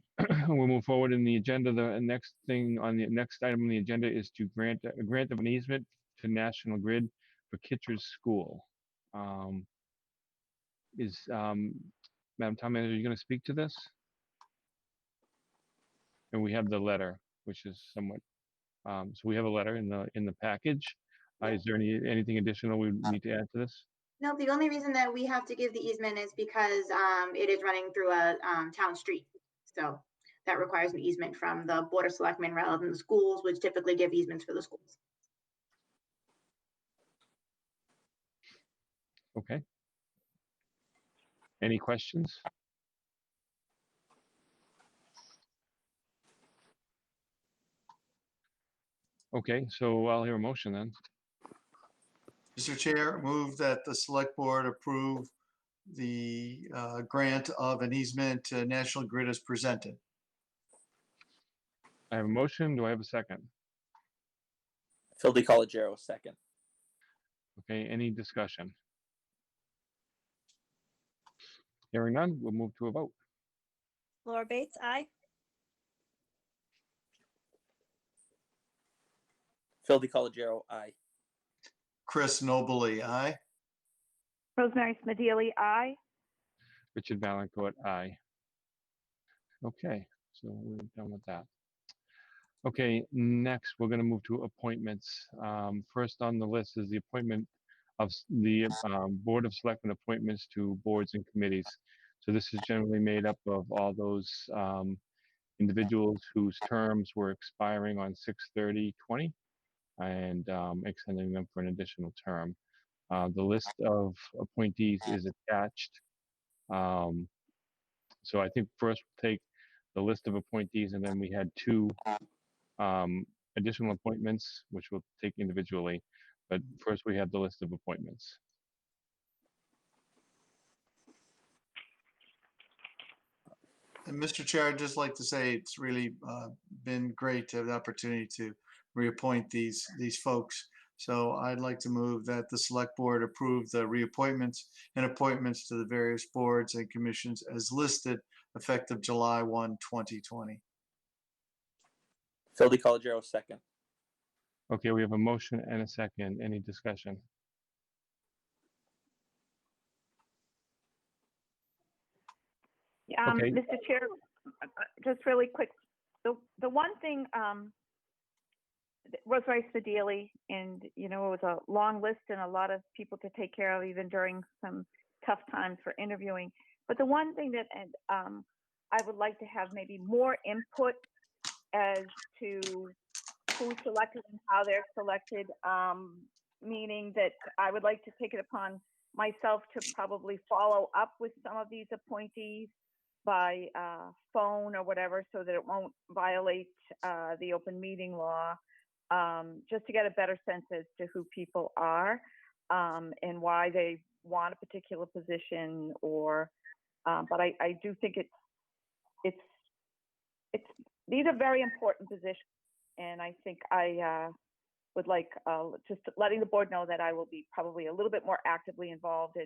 we'll move forward in the agenda. The next thing on the next item on the agenda is to grant a grant of an easement to National Grid for Kitcher's School. Madam Town Manager, are you going to speak to this? And we have the letter, which is somewhat. So we have a letter in the package. Is there anything additional we need to add to this? No, the only reason that we have to give the easement is because it is running through a town street. So that requires an easement from the Board of Selectmen rather than the schools, which typically give easements for the schools. Okay. Any questions? Okay, so I'll hear a motion then. Mr. Chair, move that the select board approve the grant of an easement to National Grid as presented. I have a motion. Do I have a second? Phil DiColigiero, second. Okay, any discussion? Hearing none, we'll move to a vote. Laura Bates, aye. Phil DiColigiero, aye. Chris Nobley, aye. Rosemary Smedili, aye. Richard Valencourt, aye. Okay, so we're done with that. Okay, next we're going to move to appointments. First on the list is the appointment of the Board of Selectmen appointments to boards and committees. So this is generally made up of all those individuals whose terms were expiring on 6/30/20 and extending them for an additional term. The list of appointees is attached. So I think first we'll take the list of appointees, and then we had two additional appointments, which we'll take individually. But first we have the list of appointments. And Mr. Chair, I'd just like to say it's really been great to have the opportunity to reappoint these folks. So I'd like to move that the select board approve the reappointments and appointments to the various boards and commissions as listed effective July 1, 2020. Phil DiColigiero, second. Okay, we have a motion and a second. Any discussion? Okay. Mr. Chair, just really quick, the one thing, Rosemary Smedili, and it was a long list and a lot of people to take care of even during some tough times for interviewing. But the one thing that I would like to have maybe more input as to who's selected and how they're selected, meaning that I would like to take it upon myself to probably follow up with some of these appointees by phone or whatever, so that it won't violate the open meeting law, just to get a better sense as to who people are and why they want a particular position, or but I do think it's these are very important positions, and I think I would like just letting the board know that I will be probably a little bit more actively involved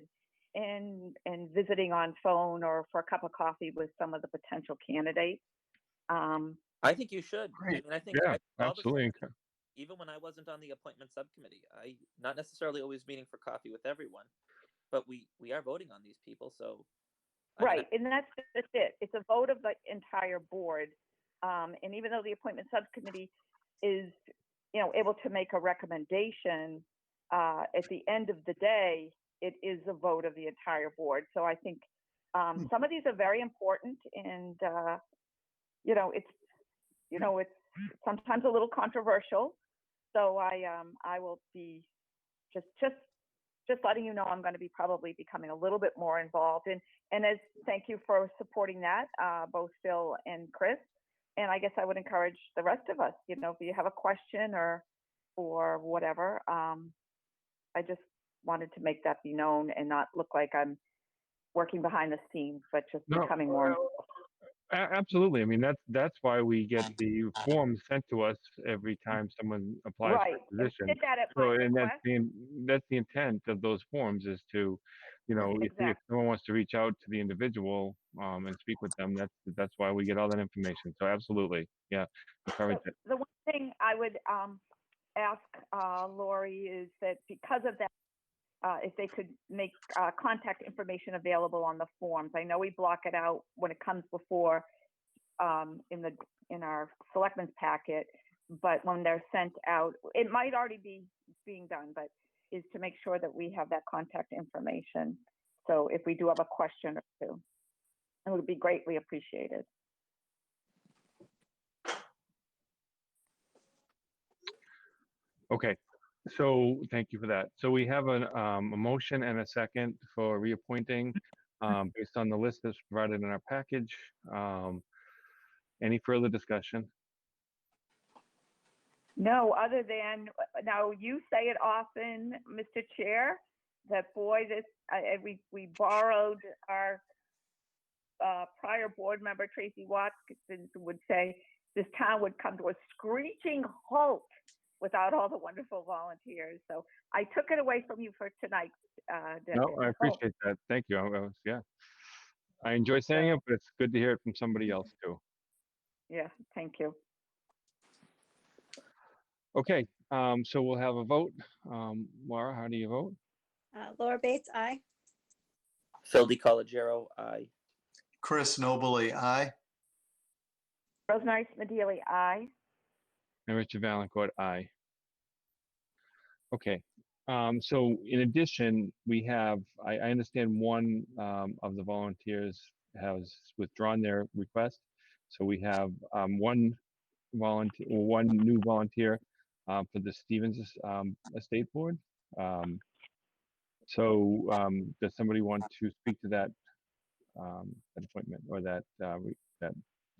in visiting on phone or for a cup of coffee with some of the potential candidates. I think you should. Great. I mean, I think Yeah, all the absolutely. even when I wasn't on the appointment subcommittee, I not necessarily always meeting for coffee with everyone, but we are voting on these people, so I mean, Right, and that's it. It's a vote of the entire board. And even though the appointment subcommittee is, able to make a recommendation, at the end of the day, it is a vote of the entire board. So I think some of these are very important, and it's sometimes a little controversial. So I will be just letting you know I'm going to be probably becoming a little bit more involved. And as thank you for supporting that, both Phil and Chris. And I guess I would encourage the rest of us, if you have a question or whatever, I just wanted to make that be known and not look like I'm working behind the scenes, but just No, becoming more involved. Absolutely. I mean, that's why we get the forms sent to us every time someone applies Right. for a position. Did that at So, my and request. that's the intent of those forms, is to, if Exactly. someone wants to reach out to the individual and speak with them, that's why we get all that information. So absolutely, yeah, encourage it. The one thing I would ask Lori is that because of that, if they could make contact information available on the forms. I know we block it out when it comes before in our selectmen's packet, but when they're sent out, it might already be being done, but is to make sure that we have that contact information. So if we do have a question or two, it would be greatly appreciated. Okay, so thank you for that. So we have a motion and a second for reappointing based on the list that's provided in our package. Any further discussion? No, other than, now you say it often, Mr. Chair, that boy, we borrowed our prior board member, Tracy Watson, would say, this town would come to a screeching halt without all the wonderful volunteers. So I took it away from you for tonight. No, I appreciate that. Thank you. Yeah, I enjoy saying it, but it's good to hear it from somebody else too. Yeah, thank you. Okay, so we'll have a vote. Laura, how do you vote? Laura Bates, aye. Phil DiCollegiero, aye. Chris Nobley, aye. Rosemary Smedili, aye. And Richard Valancourt, aye. Okay, so in addition, we have, I understand one of the volunteers has withdrawn their request. So we have one new volunteer for the Stevens Estate Board. So does somebody want to speak to that appointment, or that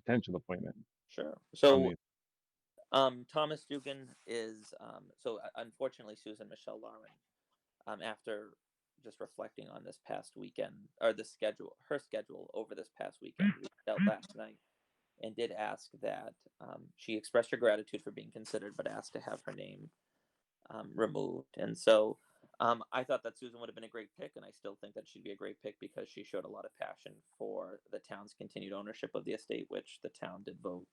potential appointment? Sure. So Thomas Dugan is unfortunately Susan Michelle Lauren, after just reflecting on this past weekend, or her schedule over this past weekend, reached out last night and did ask that she expressed her gratitude for being considered, but asked to have her name removed. And so I thought that Susan would have been a great pick, and I still think that she'd be a great pick because she showed a lot of passion for the town's continued ownership of the estate, which the town did vote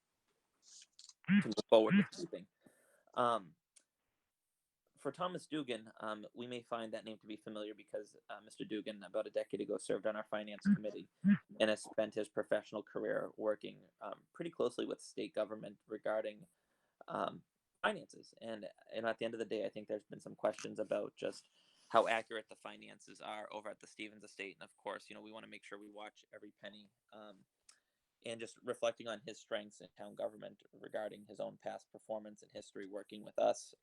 to move forward with keeping. For Thomas Dugan, we may find that name to be familiar because Mr. Dugan, about a decade ago, served on our finance committee and has spent his professional career working pretty closely with state government regarding finances. And at the end of the day, I think there's been some questions about just how accurate the finances are over at the Stevens estate. And of course, we want to make sure we watch every penny. And just reflecting on his strengths in town government regarding his own past performance and history working with us.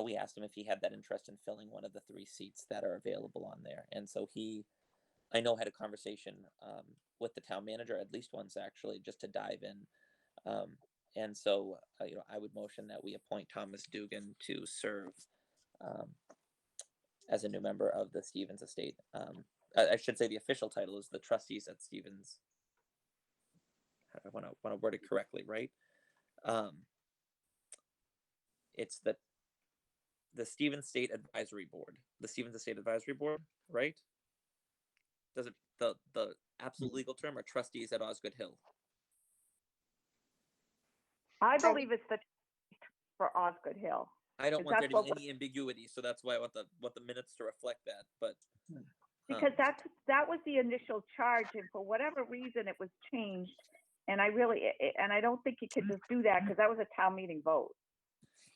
We asked him if he had that interest in filling one of the 3 seats that are available on there. And so he I know had a conversation with the town manager at least once actually, just to dive in. And so, I would motion that we appoint Thomas Dugan to serve as a new member of the Stevens Estate. I should say the official title is the trustees at Stevens. I want to word it correctly, right? It's the Stevens State Advisory Board, the Stevens Estate Advisory Board, right? Does it the absolute legal term, or trustees at Osgood Hill? I believe it's the for Osgood Hill. I don't Is want there that to be any ambiguity, so that's why I want the minutes to reflect that. But Because that was the initial charge, and for whatever reason, it was changed. And I don't think you could just do that because that was a town meeting vote.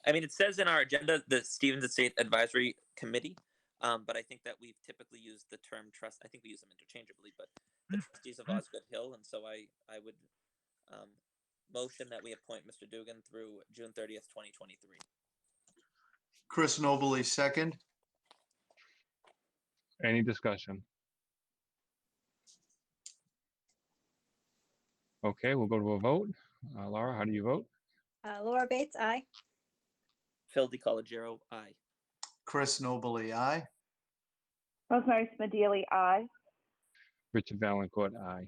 I mean, it says in our agenda the Stevens Estate Advisory Committee, but I think that we've typically used the term trust. I think we use them interchangeably, but the trustees of Osgood Hill, and so I would motion that we appoint Mr. Dugan through June 30th, 2023. Chris Nobley, second. Any discussion? Okay, we'll go to a vote. Laura, how do you vote? Laura Bates, aye. Phil DiColigiero, aye. Chris Nobley, aye. Rosemary Smedili, aye. Richard Valencourt, aye.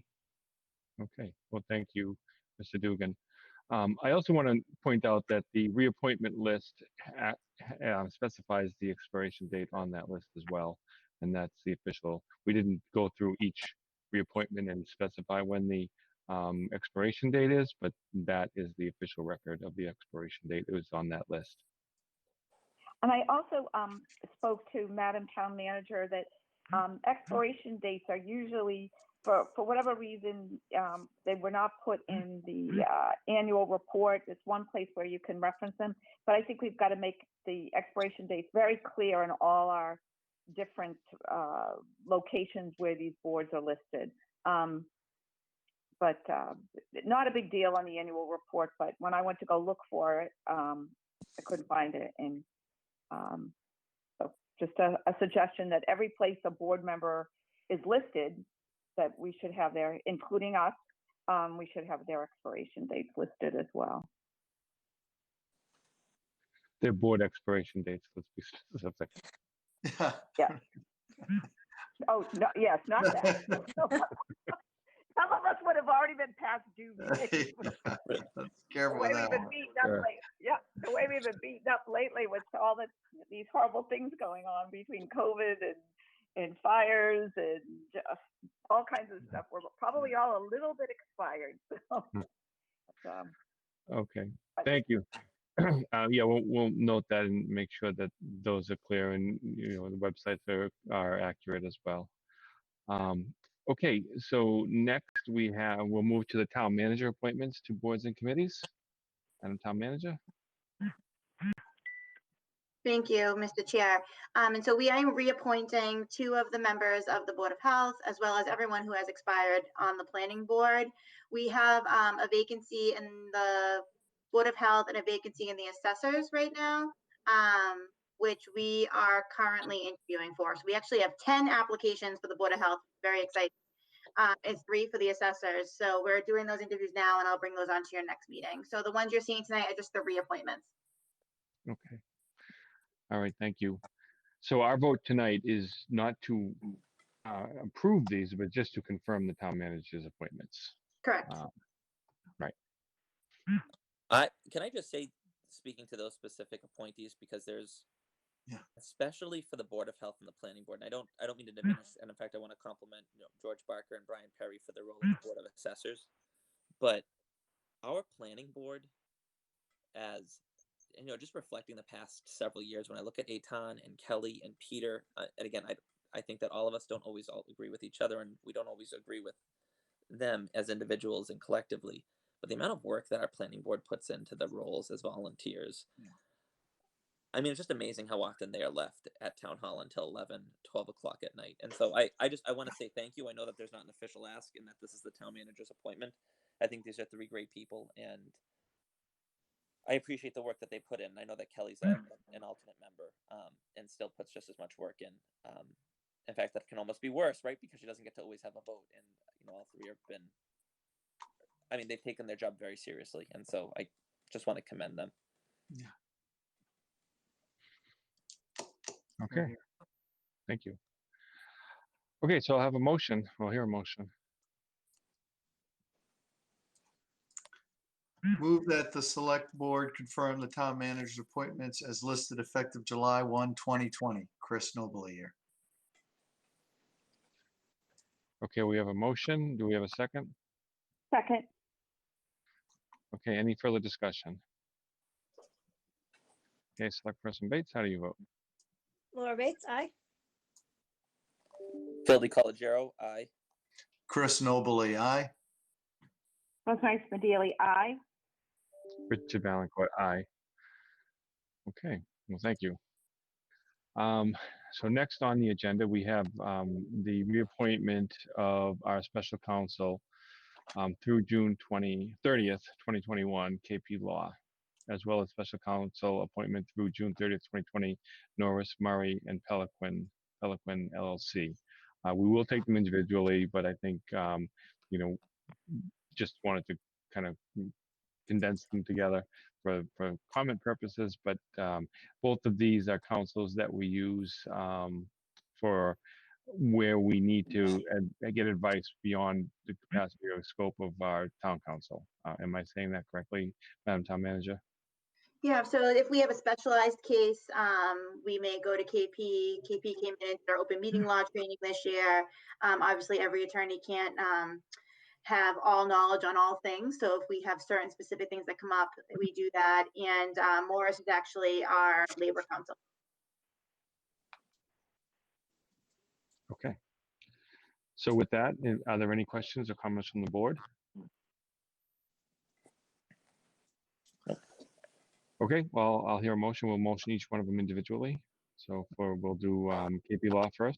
Okay, well, thank you, Mr. Dugan. I also want to point out that the reappointment list specifies the expiration date on that list as well, and that's the official. We didn't go through each reappointment and specify when the expiration date is, but that is the official record of the expiration date. It was on that list. And I also spoke to Madam Town Manager that expiration dates are usually, for whatever reason, they were not put in the annual report. It's one place where you can reference them, but I think we've got to make the expiration dates very clear in all our different locations where these boards are listed. But not a big deal on the annual report, but when I went to go look for it, I couldn't find it. And so just a suggestion that every place a board member is listed, that we should have their, including us, we should have their expiration dates listed as well. Their board expiration dates, let's be specific. Yeah. Oh, no, yes, not that. Some of us would have already been past due. Careful with that one. The way we've been beaten up lately with all these horrible things going on between COVID and fires and just all kinds of stuff. We're probably all a little bit expired. So, Okay, thank you. Yeah, we'll note that and make sure that those are clear, and the websites are accurate as well. Okay, so next we'll move to the town manager appointments to boards and committees. Madam Town Manager. Thank you, Mr. Chair. And so we are reappointing 2 of the members of the Board of Health, as well as everyone who has expired on the planning board. We have a vacancy in the Board of Health and a vacancy in the assessors right now, which we are currently interviewing for. So we actually have 10 applications for the Board of Health. Very excited. And 3 for the assessors. So we're doing those interviews now, and I'll bring those on to your next meeting. So the ones you're seeing tonight are just the reappointments. Okay. All right, thank you. So our vote tonight is not to approve these, but just to confirm the town manager's appointments. Correct. Right. Can I just say, speaking to those specific appointees, because there's, especially for the Board of Health and the Planning Board, and I don't mean to diminish, and in fact, I want to compliment George Barker and Brian Perry for their role in the Board of Assessors, but our Planning Board, as just reflecting the past several years, when I look at Eitan and Kelly and Peter, and again, I think that all of us don't always all agree with each other, and we don't always agree with them as individuals and collectively, but the amount of work that our Planning Board puts into the roles as volunteers, I mean, it's just amazing how often they are left at Town Hall until 11, 12 o'clock at night. And so I want to say thank you. I know that there's not an official ask and that this is the town manager's appointment. I think these are 3 great people, and I appreciate the work that they put in. I know that Kelly's an alternate member and still puts just as much work in. in fact, that can almost be worse, right? Because she doesn't get to always have a vote. And, all three have been, I mean, they've taken their job very seriously. And so I just want to commend them. Yeah. Okay. Thank you. Okay, so I'll have a motion. We'll hear a motion. Move that the select board confirm the town manager's appointments as listed effective July 1, 2020. Chris Noble here. Okay, we have a motion. Do we have a second? Second. Okay, any further discussion? Okay, Select Person Bates, how do you vote? Laura Bates, aye. Phil DiColigiero, aye. Chris Noble, aye. Rosemary Smedili, aye. Richard Valencourt, aye. Okay, well, thank you. So next on the agenda, we have the reappointment of our special counsel through June 30th, 2021, KP Law, as well as special counsel appointment through June 30th, 2020, Norris, Murray, and Peloquin LLC. We will take them individually, but I think, just wanted to kind of condense them together for comment purposes, but both of these are councils that we use for where we need to get advice beyond the capacity or scope of our town council. Am I saying that correctly, Madam Town Manager? Yeah, so if we have a specialized case, we may go to KP. KP came in our open meeting law training this year. Obviously, every attorney can't have all knowledge on all things. So if we have certain specific things that come up, we do that. And Morris is actually our labor counsel. Okay. So with that, are there any questions or comments from the board? Okay, well, I'll hear a motion. We'll motion each one of them individually. So we'll do KP Law first.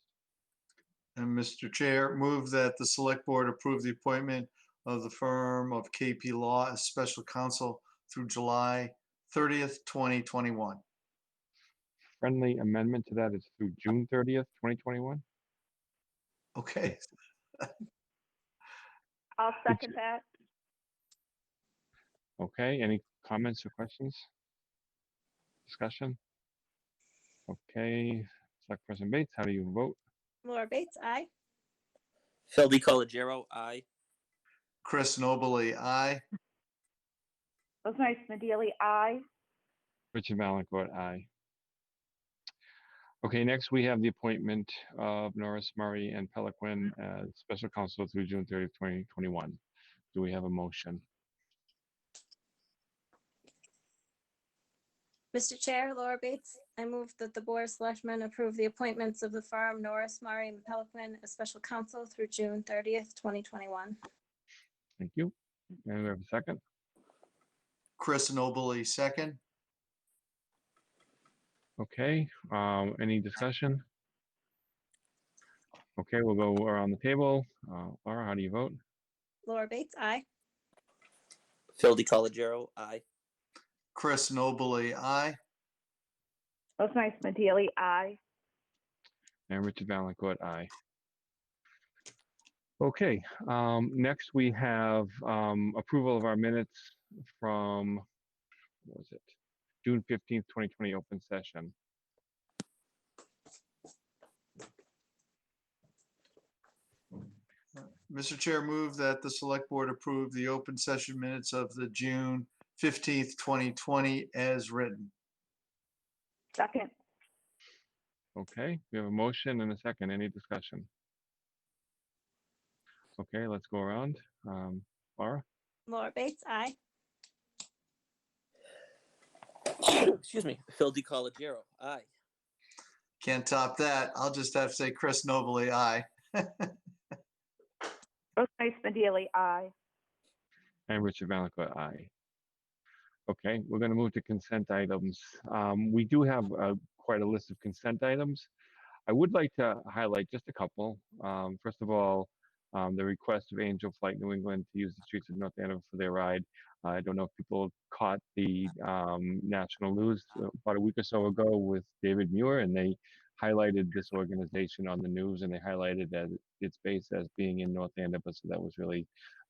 And Mr. Chair, move that the select board approve the appointment of the firm of KP Law as special counsel through July 30th, 2021. Friendly amendment to that is through June 30th, 2021. Okay. I'll second that. Okay, any comments or questions? Discussion? Okay, Select Person Bates, how do you vote? Laura Bates, aye. Phil DiColigiero, aye. Chris Noble, aye. Rosemary Smedili, aye. Richard Valencourt, aye. Okay, next we have the appointment of Norris, Murray, and Peloquin as special counsel through June 30th, 2021. Do we have a motion? Mr. Chair, Laura Bates, I move that the Board of Selectmen approve the appointments of the firm Norris, Murray, and Peloquin as special counsel through June 30th, 2021. Thank you. And we have a second. Chris Noble, second. Okay, any discussion? Okay, we'll go around the table. Laura, how do you vote? Laura Bates, aye. Phil DiColigiero, aye. Chris Noble, aye. Rosemary Smedili, aye. And Richard Valencourt, aye. Okay, next we have approval of our minutes from, what was it? June 15th, 2020 open session. Mr. Chair, move that the select board approve the open session minutes of the June 15th, 2020 as written. Second. Okay, we have a motion and a second. Any discussion? Okay, let's go around. Laura? Laura Bates, aye. Excuse me. Phil DiColigiero, aye. Can't top that. I'll just have to say Chris Noble, aye. Rosemary Smedili, aye. And Richard Valencourt, aye. Okay, we're going to move to consent items. We do have quite a list of consent items. I would like to highlight just a couple. First of all, the request of Angel Flight New England to use the streets of North Andover for their ride. I don't know if people caught the national news about a week or so ago with David Muir, and they highlighted this organization on the news, and they highlighted that it's based as being in North Andover, so that was really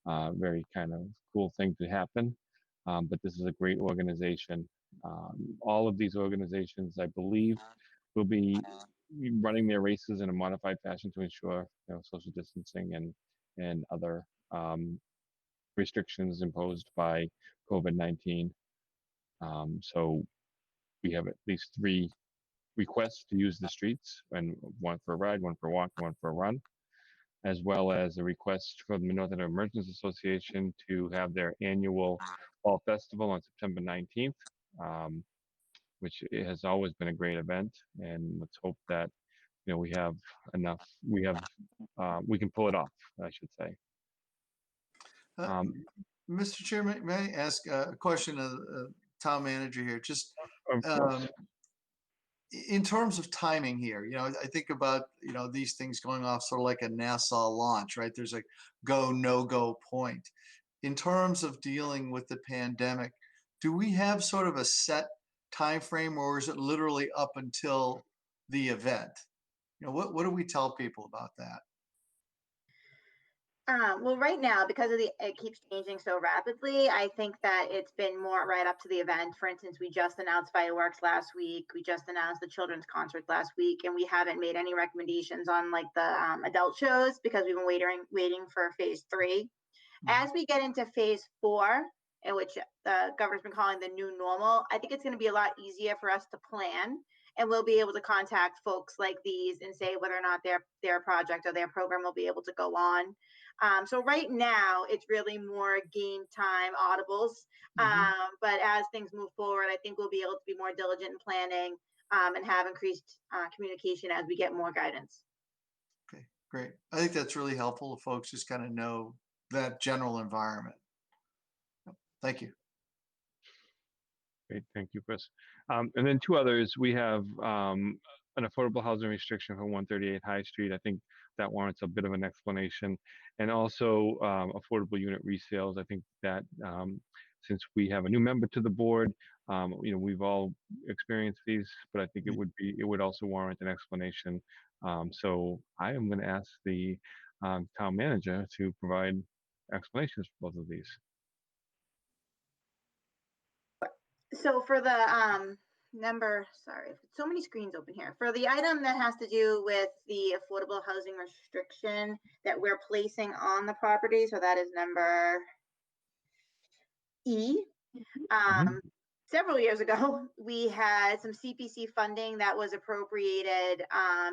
very kind of cool thing to happen. But this is a great organization. All of these organizations, I believe, will be running their races in a modified fashion to ensure social distancing and other restrictions imposed by COVID-19. So we have at least 3 requests to use the streets, and one for a ride, one for a walk, one for a run, as well as a request from the North Andover Merchants Association to have their annual fall festival on September 19th, which has always been a great event. And let's hope that we have enough. We can pull it off, I should say. Mr. Chair, may I ask a question of the town manager here? Just in terms of timing here, I think about, these things going off sort of like a NASA launch, right? There's a go, no go point. In terms of dealing with the pandemic, do we have sort of a set time frame, or is it literally up until the event? What do we tell people about that? Well, right now, because it keeps changing so rapidly, I think that it's been more right up to the event. For instance, we just announced fireworks last week. We just announced the children's concert last week, and we haven't made any recommendations on like the adult shows because we've been waiting for phase 3. As we get into phase 4, in which the governor's been calling the new normal, I think it's going to be a lot easier for us to plan, and we'll be able to contact folks like these and say whether or not their project or their program will be able to go on. So right now, it's really more game time audibles. But as things move forward, I think we'll be able to be more diligent in planning and have increased communication as we get more guidance. Okay, great. I think that's really helpful if folks just kind of know that general environment. Thank you. Great, thank you, Chris. And then 2 others. We have an affordable housing restriction for 138 High Street. I think that warrants a bit of an explanation. And also affordable unit resales. I think that since we have a new member to the board, we've all experienced these, but I think it would also warrant an explanation. So I am going to ask the town manager to provide explanations for both of these. So for the sorry, so many screens open here. For the item that has to do with the affordable housing restriction that we're placing on the property, so that is number E. Several years ago, we had some CPC funding that was appropriated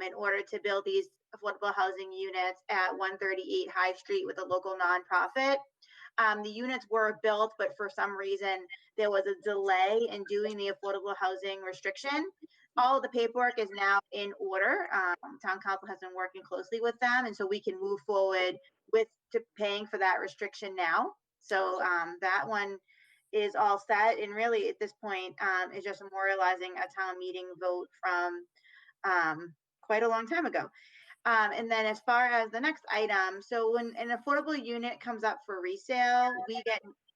in order to build these affordable housing units at 138 High Street with a local nonprofit. The units were built, but for some reason, there was a delay in doing the affordable housing restriction. All of the paperwork is now in order. Town council has been working closely with them, and so we can move forward with paying for that restriction now. So that one is all set, and really at this point is just memorializing a town meeting vote from quite a long time ago. And then as far as the next item, so when an affordable unit comes up for resale,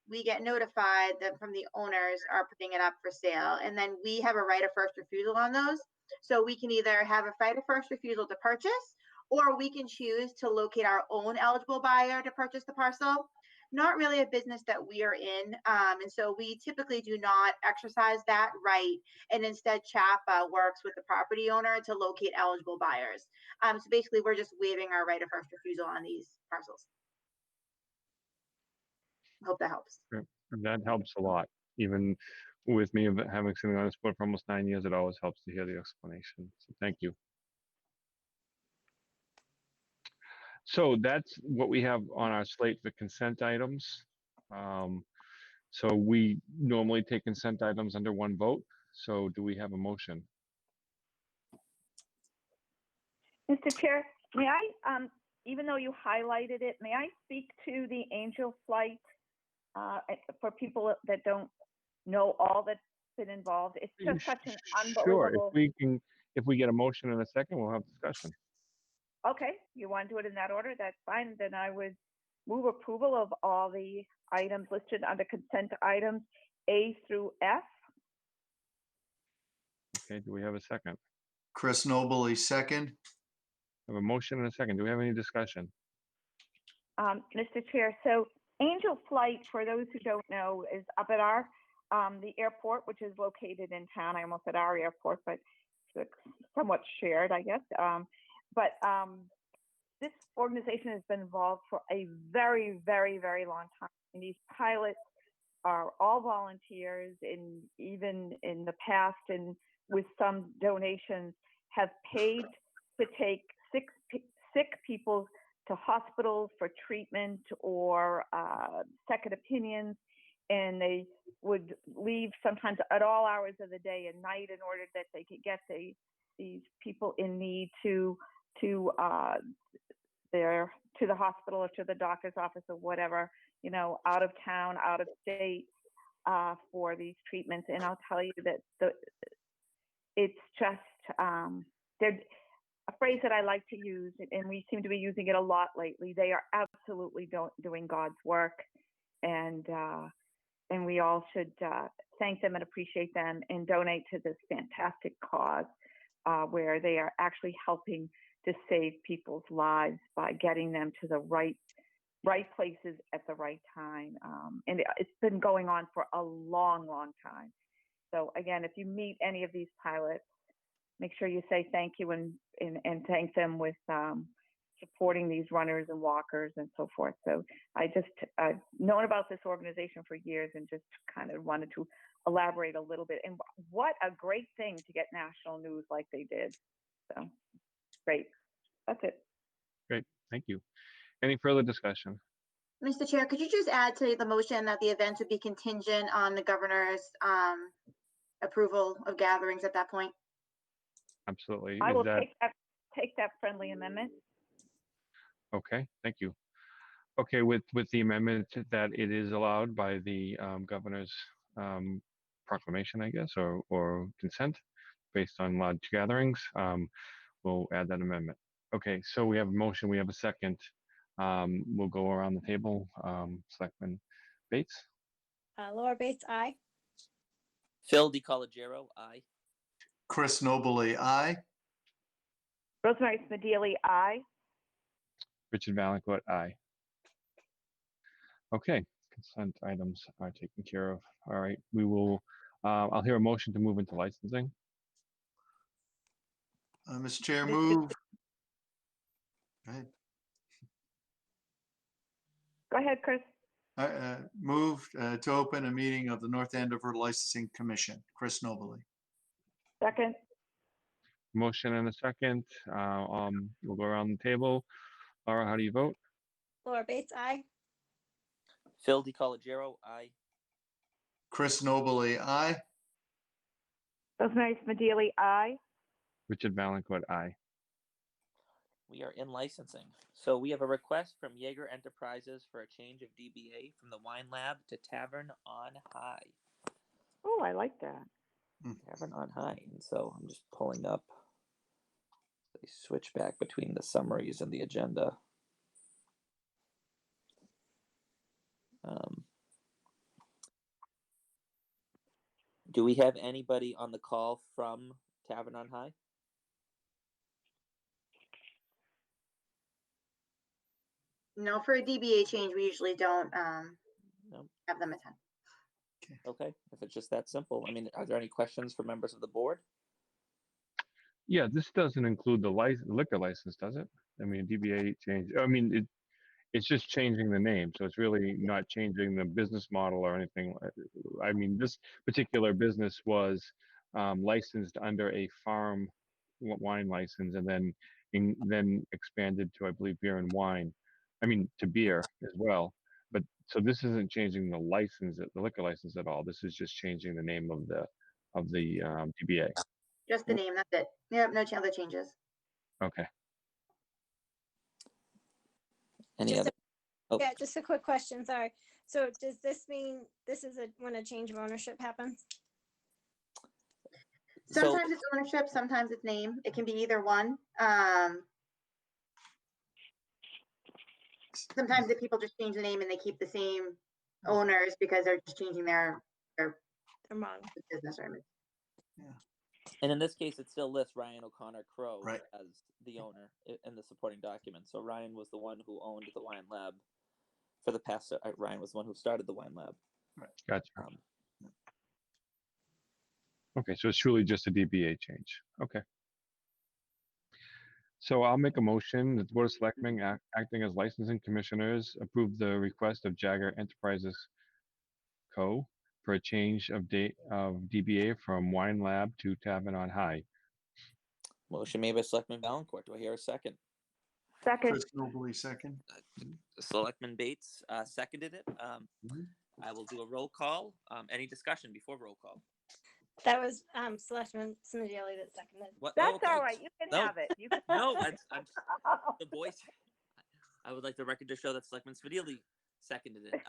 we get notified that from the owners are putting it up for sale, and then we have a right of first refusal on those. So we can either have a right of first refusal to purchase, or we can choose to locate our own eligible buyer to purchase the parcel. Not really a business that we are in, and so we typically do not exercise that right, and instead CHAPA works with the property owner to locate eligible buyers. So basically we're just waiving our right of first refusal on these parcels. I hope that helps. That helps a lot. Even with me having sitting on this board for almost 9 years, it always helps to hear the explanation. So thank you. So that's what we have on our slate for consent items. So we normally take consent items under one vote. So do we have a motion? Mr. Chair, may I, even though you highlighted it, may I speak to the Angel Flight for people that don't know all that's been involved? It's just such an unbelievable. Sure, if we get a motion in a second, we'll have discussion. Okay, you want to do it in that order? That's fine. Then I would move approval of all the items listed under consent items A through F. Okay, do we have a second? Chris Nobley, second. I have a motion and a second. Do we have any discussion? Mr. Chair, so Angel Flight, for those who don't know, is up at our, the airport, which is located in town. I almost said our airport, but it's somewhat shared, I guess. This organization has been involved for a very, very, very long time. And these pilots are all volunteers, and even in the past, and with some donations, have paid to take sick people to hospitals for treatment or second opinions, and they would leave sometimes at all hours of the day and night in order that they could get these people in need to the hospital or to the doctor's office or whatever, you know, out of town, out of state, for these treatments. And I'll tell you that it's just they're a phrase that I like to use, and we seem to be using it a lot lately. They are absolutely doing God's work, and we all should thank them and appreciate them and donate to this fantastic cause, where they are actually helping to save people's lives by getting them to the right places at the right time. And it's been going on for a long, long time. So again, if you meet any of these pilots, make sure you say thank you and thank them with supporting these runners and walkers and so forth. So I've known about this organization for years and just kind of wanted to elaborate a little bit. And what a great thing to get national news like they did. So great. That's it. Great. Thank you. Any further discussion? Mr. Chair, could you just add to the motion that the event would be contingent on the governor's approval of gatherings at that point? Absolutely. I will take that friendly amendment. Okay, thank you. Okay, with the amendment that it is allowed by the governor's proclamation, I guess, or consent based on large gatherings, we'll add that amendment. Okay, so we have a motion, we have a second. We'll go around the table. Selectman Bates? Laura Bates, aye. Phil DiColigiero, aye. Chris Nobley, aye. Rosemary Smedili, aye. Richard Valancourt, aye. Okay, consent items are taken care of. All right, we will, I'll hear a motion to move into licensing. Mr. Chair, move. Go ahead. Go ahead, Chris. Move to open a meeting of the North Andover Licensing Commission. Chris Nobley. Second. Motion and a second. We'll go around the table. Laura, how do you vote? Laura Bates, aye. Phil DiColigiero, aye. Chris Nobley, aye. Rosemary Smedili, aye. Richard Valancourt, aye. We are in licensing. So we have a request from Jaeger Enterprises for a change of DBA from the Wine Lab to Tavern on High. Oh, I like that. Tavern on High. And so I'm just pulling up. They switch back between the summaries and the agenda. Do we have anybody on the call from Tavern on High? No, for a DBA change, we usually don't No. have them attend. Okay, if it's just that simple. I mean, are there any questions for members of the board? Yeah, this doesn't include the liquor license, does it? I mean, DBA change. I mean, it's just changing the name, so it's really not changing the business model or anything. I mean, this particular business was licensed under a farm wine license, and then expanded to, I believe, beer and wine. I mean, to beer as well. But so this isn't changing the license, the liquor license at all. This is just changing the name of the DBA. Just the name, that's it. Yep, no other changes. Okay. Any other? Oh. Yeah, just a quick question, sorry. So does this mean this is when a change of ownership happens? Sometimes it's ownership, sometimes it's name. It can be either one. Sometimes the people just change the name and they keep the same owners because they're just changing their model. business. Yeah. And in this case, it still lists Ryan O'Connor Crowe Right. as the owner in the supporting document. So Ryan was the one who owned the wine lab for the past. Ryan was the one who started the wine lab. Gotcha. Okay, so it's truly just a DBA change. Okay. So I'll make a motion that the Board of Selectmen acting as licensing commissioners approve the request of Jagger Enterprises Co. for a change of date of DBA from Wine Lab to Tavern on High. Motion made by Selectman Valencourt. Do I hear a second? Second. Chris Nobley, second. Selectman Bates seconded it. I will do a roll call. Any discussion before roll call? That was Selectman Smedili that seconded. What? That's Oh, okay. all right. You can No. have it. You can No, I'm the voice. I would like the record to show that Selectman Smedili seconded it.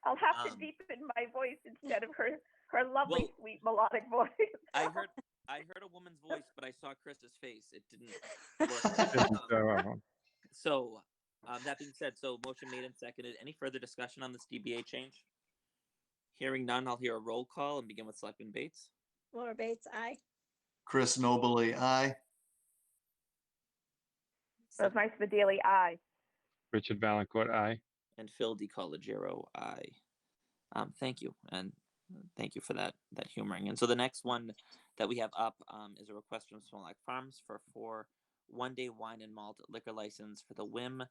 I'll have to deepen my voice instead of her lovely, sweet, melodic voice. I heard a woman's voice, but I saw Chris's face. It didn't work. So, that being said, so motion made and seconded. Any further discussion on this DBA change? Hearing none, I'll hear a roll call and begin with Selectman Bates. Laura Bates, aye. Chris Nobley, aye. Rosemary Smedili, aye. Richard Valencourt, aye. And Phil DiCollegiero, aye. Thank you, and thank you for that humoring. And so the next one that we have up is a request from Small Act Farms for 4 one-day wine and malt liquor license for the Whim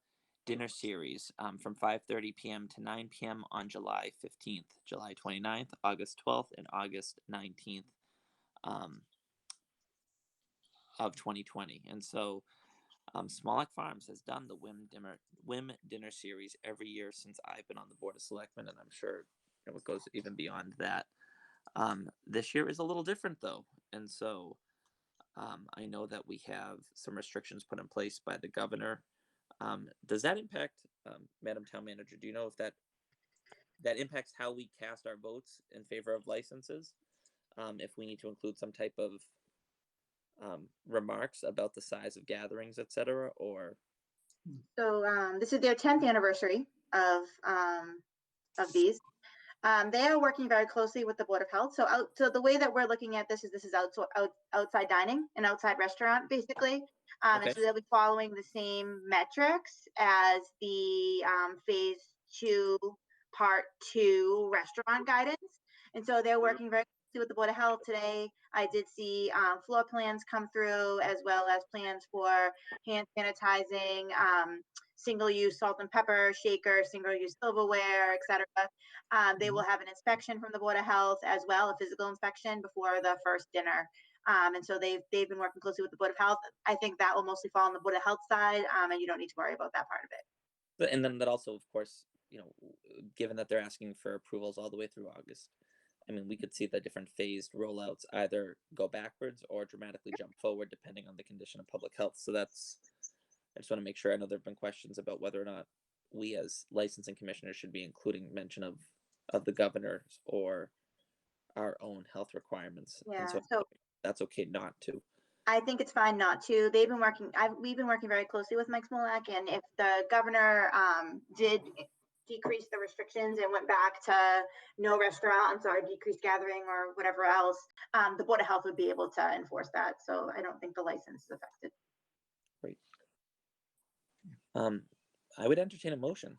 Dinner Series from 5:30 p.m. to 9 p.m. on July 15th, July 29th, August 12th, and August 19th of 2020. And so Small Act Farms has done the Whim Dinner Series every year since I've been on the Board of Selectmen, and I'm sure it goes even beyond that. This year is a little different, though, and so I know that we have some restrictions put in place by the governor. Does that impact, Madam Town Manager? Do you know if that impacts how we cast our votes in favor of licenses? If we need to include some type of remarks about the size of gatherings, etc., or So this is their 10th anniversary of these. They are working very closely with the Board of Health. So the way that we're looking at this is outside dining, an outside restaurant, basically. Okay. And so they'll be following the same metrics as the phase 2, part 2 restaurant guidance. And so they're working very closely with the Board of Health today. I did see floor plans come through, as well as plans for hand sanitizing, single-use salt and pepper shaker, single-use silverware, etc. They will have an inspection from the Board of Health as well, a physical inspection before the first dinner. And so they've been working closely with the Board of Health. I think that will mostly fall on the Board of Health side, and you don't need to worry about that part of it. And then that also, of course, given that they're asking for approvals all the way through August, I mean, we could see the different phased rollouts either go backwards or dramatically jump forward depending on the condition of public health. So I just want to make sure. I know there have been questions about whether or not we as licensing commissioners should be including mention of the governor's or our own health requirements. Yeah, and so that's okay not to. I think it's fine not to. We've been working very closely with Mike Smolak, and if the governor did decrease the restrictions and went back to no restaurants or decreased gathering or whatever else, the Board of Health would be able to enforce that. So I don't think the license is affected. Great. I would entertain a motion.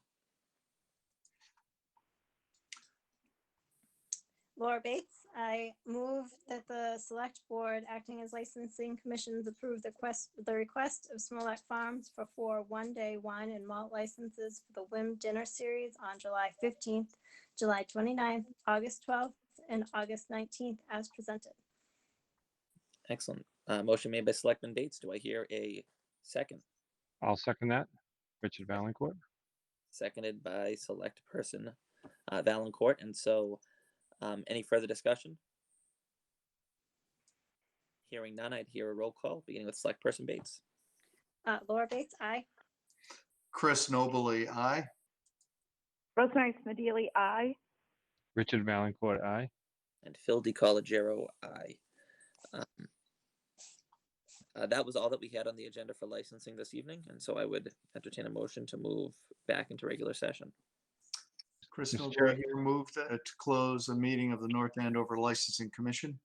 Laura Bates, I move that the Select Board, acting as licensing commissions, approve the request of Smolak Farms for 4 one-day wine and malt licenses for the Whim Dinner Series on July 15th, July 29th, August 12th, and August 19th as presented. Excellent. Motion made by Selectman Bates. Do I hear a second? I'll second that. Richard Valencourt. Seconded by Select Person Valencourt. And so any further discussion? Hearing none, I'd hear a roll call, beginning with Select Person Bates. Laura Bates, aye. Chris Nobley, aye. Rosemary Smedili, aye. Richard Valencourt, aye. And Phil DiCollegiero, aye. That was all that we had on the agenda for licensing this evening, and so I would entertain a motion to move back into regular session. Chris Mr. Nobley Chair. here moved to close a meeting of the North Andover Licensing Commission.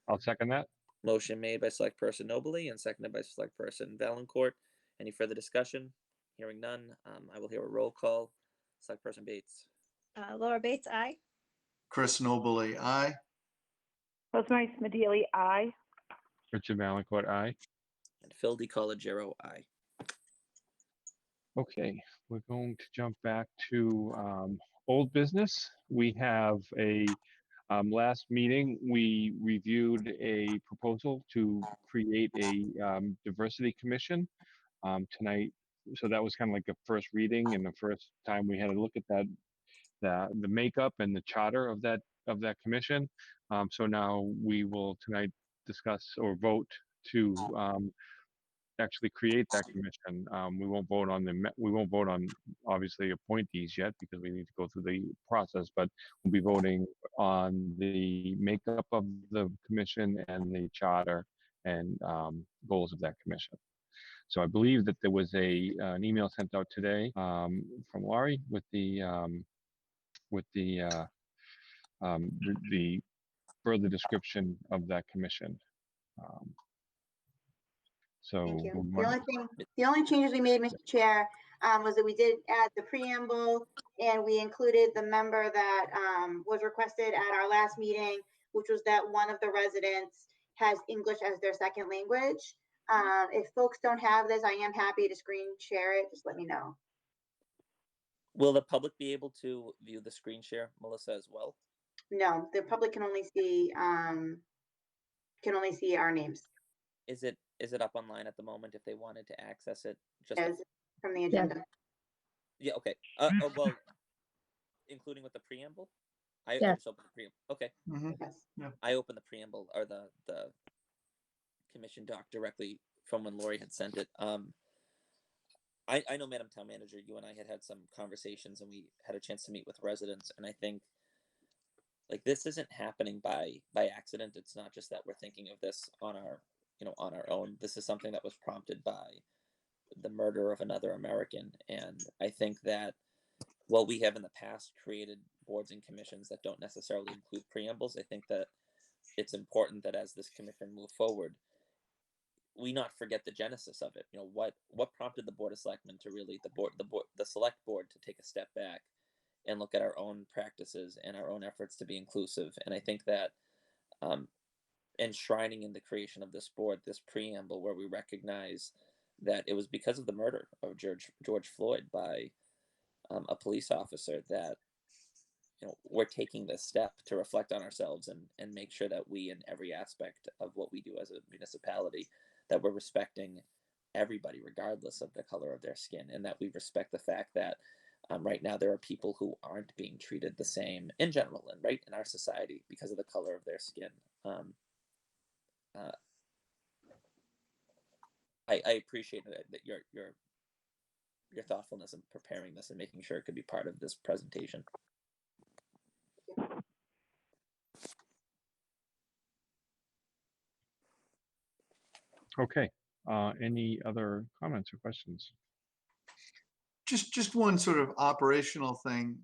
I'll second that. Motion made by Select Person Nobley and seconded by Select Person Valencourt. Any further discussion? Hearing none, I will hear a roll call. Select Person Bates. Laura Bates, aye. Chris Nobley, aye. Rosemary Smedili, aye. Richard Valencourt, aye. And Phil DiCollegiero, aye. Okay, we're going to jump back to old business. We have last meeting, we reviewed a proposal to create a diversity commission tonight. So that was kind of like a first reading and the first time we had to look at the makeup and the charter of that commission. So now we will tonight discuss or vote to actually create that commission. We won't vote on obviously appointees yet because we need to go through the process, but we'll be voting on the makeup of the commission and the charter and goals of that commission. So I believe that there was an email sent out today from Laurie with the further description of that commission. Thank So you. The only changes we made, Mr. Chair, was that we did add the preamble and we included the member that was requested at our last meeting, which was that one of the residents has English as their second language. If folks don't have this, I am happy to screen share it. Just let me know. Will the public be able to view the screen share, Melissa, as well? No, the public can only see our names. Is it up online at the moment if they wanted to access it? Just Yes, from the agenda. Yeah. Okay. Well, including with the preamble. I Yes. just opened the preamble. Okay. Yes. Yeah. I opened the preamble or the commission doc directly from when Lori had sent it. I know, Madam Town Manager, you and I had some conversations and we had a chance to meet with residents, and I think like this isn't happening by accident. It's not just that we're thinking of this on our own. This is something that was prompted by the murder of another American, and I think that while we have in the past created boards and commissions that don't necessarily include preambles, I think that it's important that as this commission move forward, we not forget the genesis of it. What prompted the Board of Selectmen to really the select board to take a step back and look at our own practices and our own efforts to be inclusive. And I think that enshrining in the creation of this board, this preamble where we recognize that it was because of the murder of George Floyd by a police officer that we're taking this step to reflect on ourselves and make sure that we, in every aspect of what we do as a municipality, that we're respecting everybody regardless of the color of their skin, and that we respect the fact that right now there are people who aren't being treated the same in general and right in our society because of the color of their skin. I appreciate that your thoughtfulness in preparing this and making sure it could be part of this presentation. okay. Any other comments or questions? Just one sort of operational thing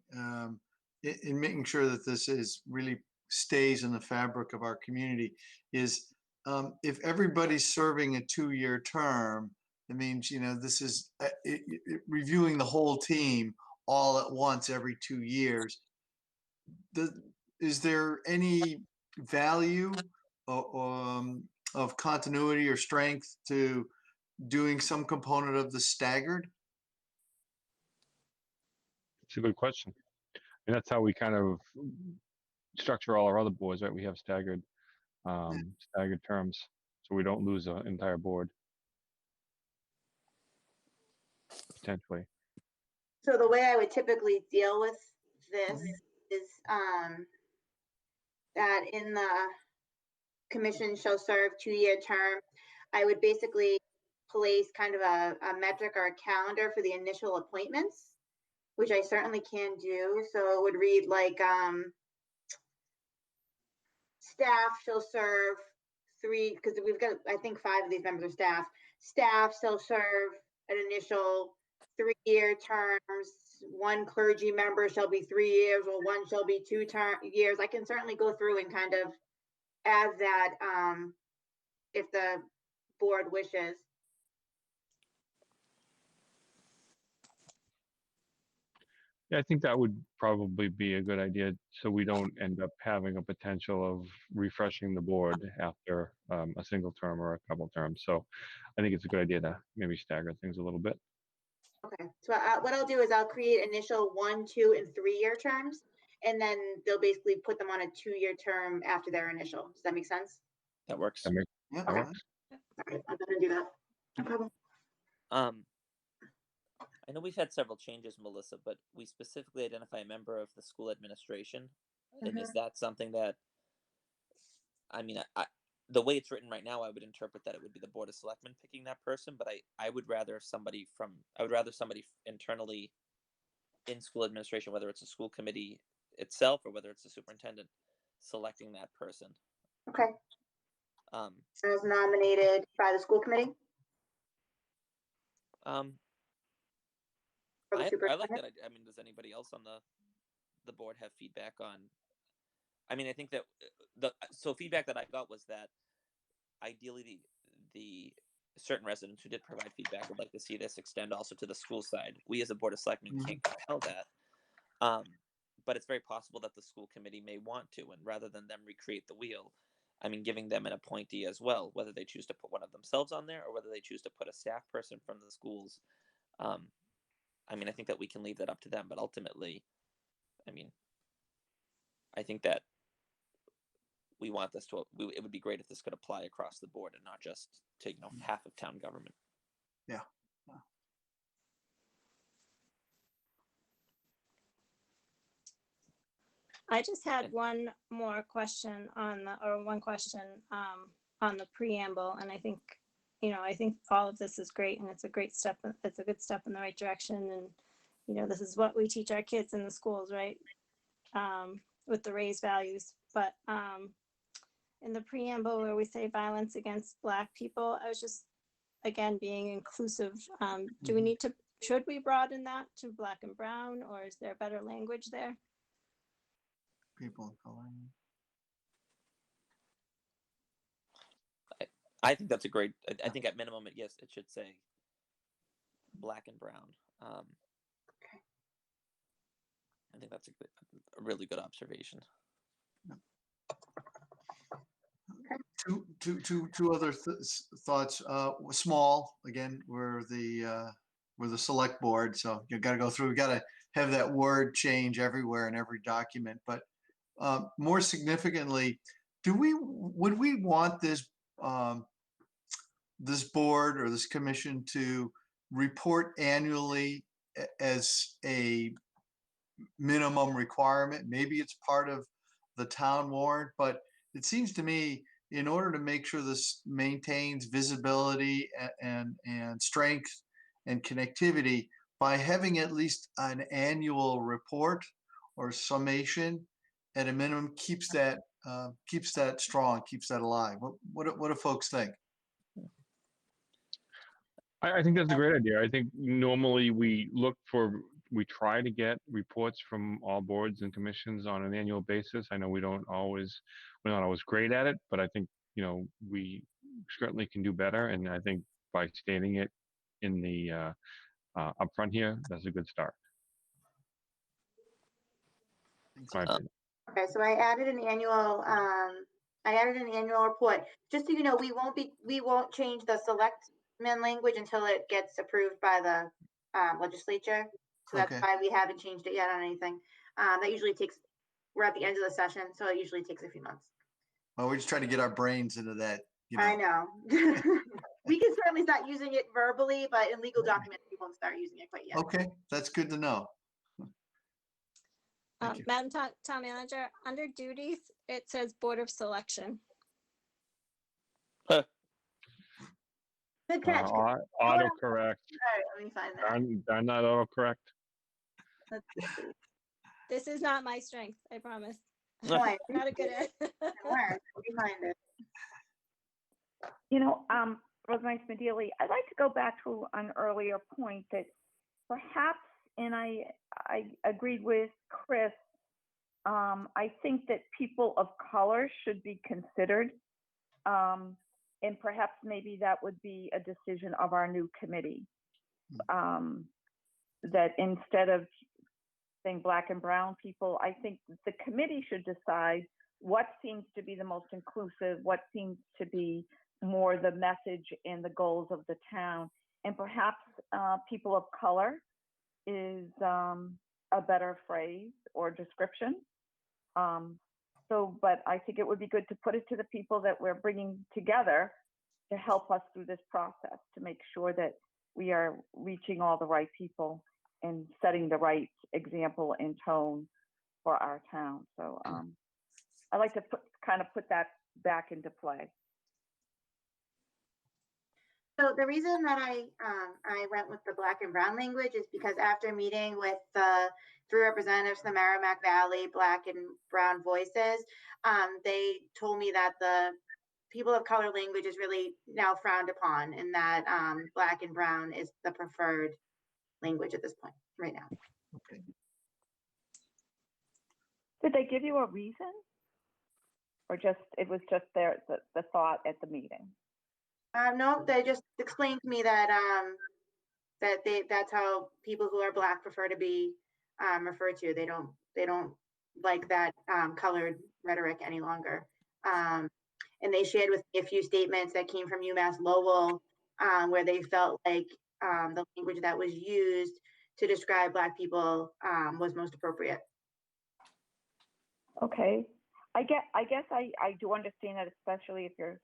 in making sure that this is really stays in the fabric of our community is if everybody's serving a 2-year term, it means, this is reviewing the whole team all at once every 2 years. Is there any value of continuity or strength to doing some component of the staggered? It's a good question. And that's how we kind of structure all our other boards, right? We have staggered terms, so we don't lose an entire board, potentially. So the way I would typically deal with this is that in the commission shall serve 2-year term, I would basically place kind of a metric or a calendar for the initial appointments, which I certainly can do. So it would read like staff shall serve 3, because we've got, I think 5 of these members are staff. Staff shall serve an initial 3-year terms. 1 clergy member shall be 3 years, or 1 shall be 2 years. I can certainly go through and kind of add that if the board wishes. Yeah, I think that would probably be a good idea, so we don't end up having a potential of refreshing the board after a single term or a couple terms. So I think it's a good idea to maybe stagger things a little bit. Okay, so what I'll do is I'll create initial 1, 2, and 3-year terms, and then they'll basically put them on a 2-year term after their initial. Does that make sense? That works. Yeah. That works. All right, I'm gonna do that. No problem. I know we've had several changes, Melissa, but we specifically identify a member of the school administration. And is that something that, I mean, the way it's written right now, I would interpret that it would be the Board of Selectmen picking that person, but I would rather somebody internally in school administration, whether it's a school committee itself or whether it's the superintendent, selecting that person. Okay. As nominated by the school committee? I like that. I mean, does anybody else on the board have feedback on? I mean, I think that so feedback that I got was that ideally the certain residents who did provide feedback would like to see this extend also to the school side. We as a Board of Selectmen can't compel that, but it's very possible that the school committee may want to, and rather than them recreate the wheel, I mean, giving them an appointee as well, whether they choose to put one of themselves on there or whether they choose to put a staff person from the schools. I mean, I think that we can leave that up to them, but ultimately, I mean, I think that we want this to, it would be great if this could apply across the board and not just to, half of town government. Yeah. I just had one more question on the preamble, and I think all of this is great, and it's a great step. It's a good step in the right direction, and this is what we teach our kids in the schools, right? With the raised values, but in the preamble where we say violence against Black people, I was just again being inclusive. Should we broaden that to Black and Brown, or is there better language there? People of color. I think that's a great. I think at minimum, yes, it should say Black and Brown. Okay. I think that's a really good observation. Okay. Two other thoughts. Small again. We're the select board, so you got to go through. We got to have that word change everywhere in every document. But more significantly, would we want this this board or this commission to report annually as a minimum requirement? Maybe it's part of the town warrant, but it seems to me in order to make sure this maintains visibility and strength and connectivity, by having at least an annual report or summation at a minimum keeps that strong, keeps that alive. What do folks think? I think that's a great idea. I think normally we try to get reports from all boards and commissions on an annual basis. I know we're not always great at it, but I think, we certainly can do better. And I think by stating it in the up front here, that's a good start. Okay, so I added an annual report. Just so you know, we won't change the selectmen language until it gets approved by the legislature. So that's why we haven't changed it yet on anything. That usually we're at the end of the session, so it usually takes a few months. Well, we're just trying to get our brains into that. I know. We can certainly start using it verbally, but in legal documents, we won't start using it quite yet. Okay, that's good to know. Madam Town Manager, under duties, it says Board of Selection. Good catch. Autocorrect. All right, let me find that. I'm not autocorrect. Let's see. This is not my strength, I promise. Boy, Not a good at learn. Let me find it. Rosemary Smedili, I'd like to go back to an earlier point that perhaps, and I agreed with Chris, I think that people of color should be considered. And perhaps maybe that would be a decision of our new committee. That instead of saying black and brown people, I think the committee should decide what seems to be the most inclusive, what seems to be more the message and the goals of the town. And perhaps people of color is a better phrase or description. But I think it would be good to put it to the people that we're bringing together to help us through this process, to make sure that we are reaching all the right people and setting the right example and tone for our town. So I like to put that back into play. So the reason that I went with the black and brown language is because after meeting with the 3 representatives from the Merrimack Valley Black and Brown Voices, they told me that the people of color language is really now frowned upon, and that black and brown is the preferred language at this point right now. Okay. Did they give you a reason, or it was just the thought at the meeting? No, they just explained to me that that's how people who are black prefer to be referred to. They don't like that colored rhetoric any longer. And they shared with me a few statements that came from UMass Lowell, where they felt like the language that was used to describe black people was most appropriate. Okay, I guess I do understand that, especially if you're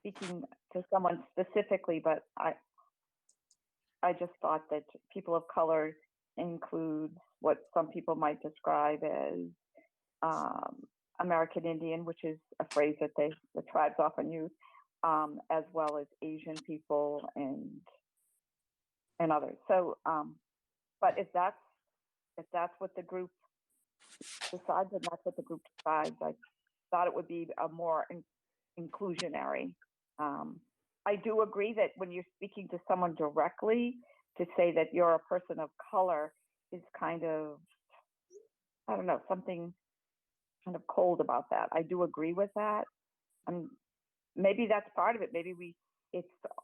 speaking to someone specifically, but I just thought that people of color includes what some people might describe as American Indian, which is a phrase that the tribes often use, as well as Asian people and others. So, but if that's what the group decides, and that's what the group decides, I thought it would be a more inclusionary. I do agree that when you're speaking to someone directly, to say that you're a person of color is kind of, I don't know, something kind of cold about that. I do agree with that. Maybe that's part of it. Maybe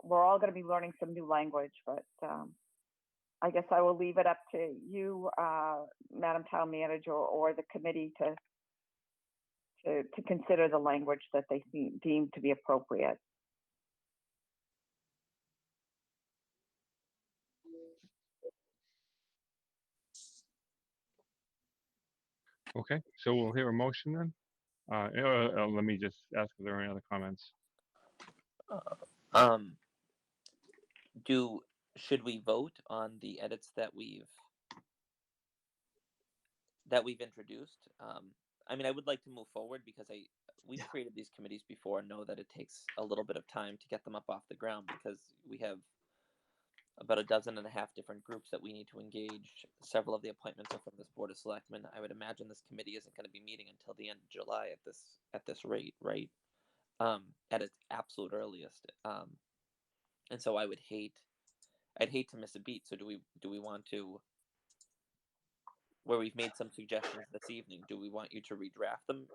we're all going to be learning some new language, but I guess I will leave it up to you, Madam Town Manager, or the committee to consider the language that they deem to be appropriate. Okay, so we'll hear a motion then. Let me just ask if there are any other comments. Should we vote on the edits that we've introduced? I mean, I would like to move forward because we've created these committees before and know that it takes a little bit of time to get them up off the ground, because we have about 12.5 different groups that we need to engage. Several of the appointments are from this Board of Selectmen. I would imagine this committee isn't going to be meeting until the end of July at this rate, right? At its absolute earliest. And so I'd hate to miss a beat. So do we want to, where we've made some suggestions this evening, do we want you to redraft them,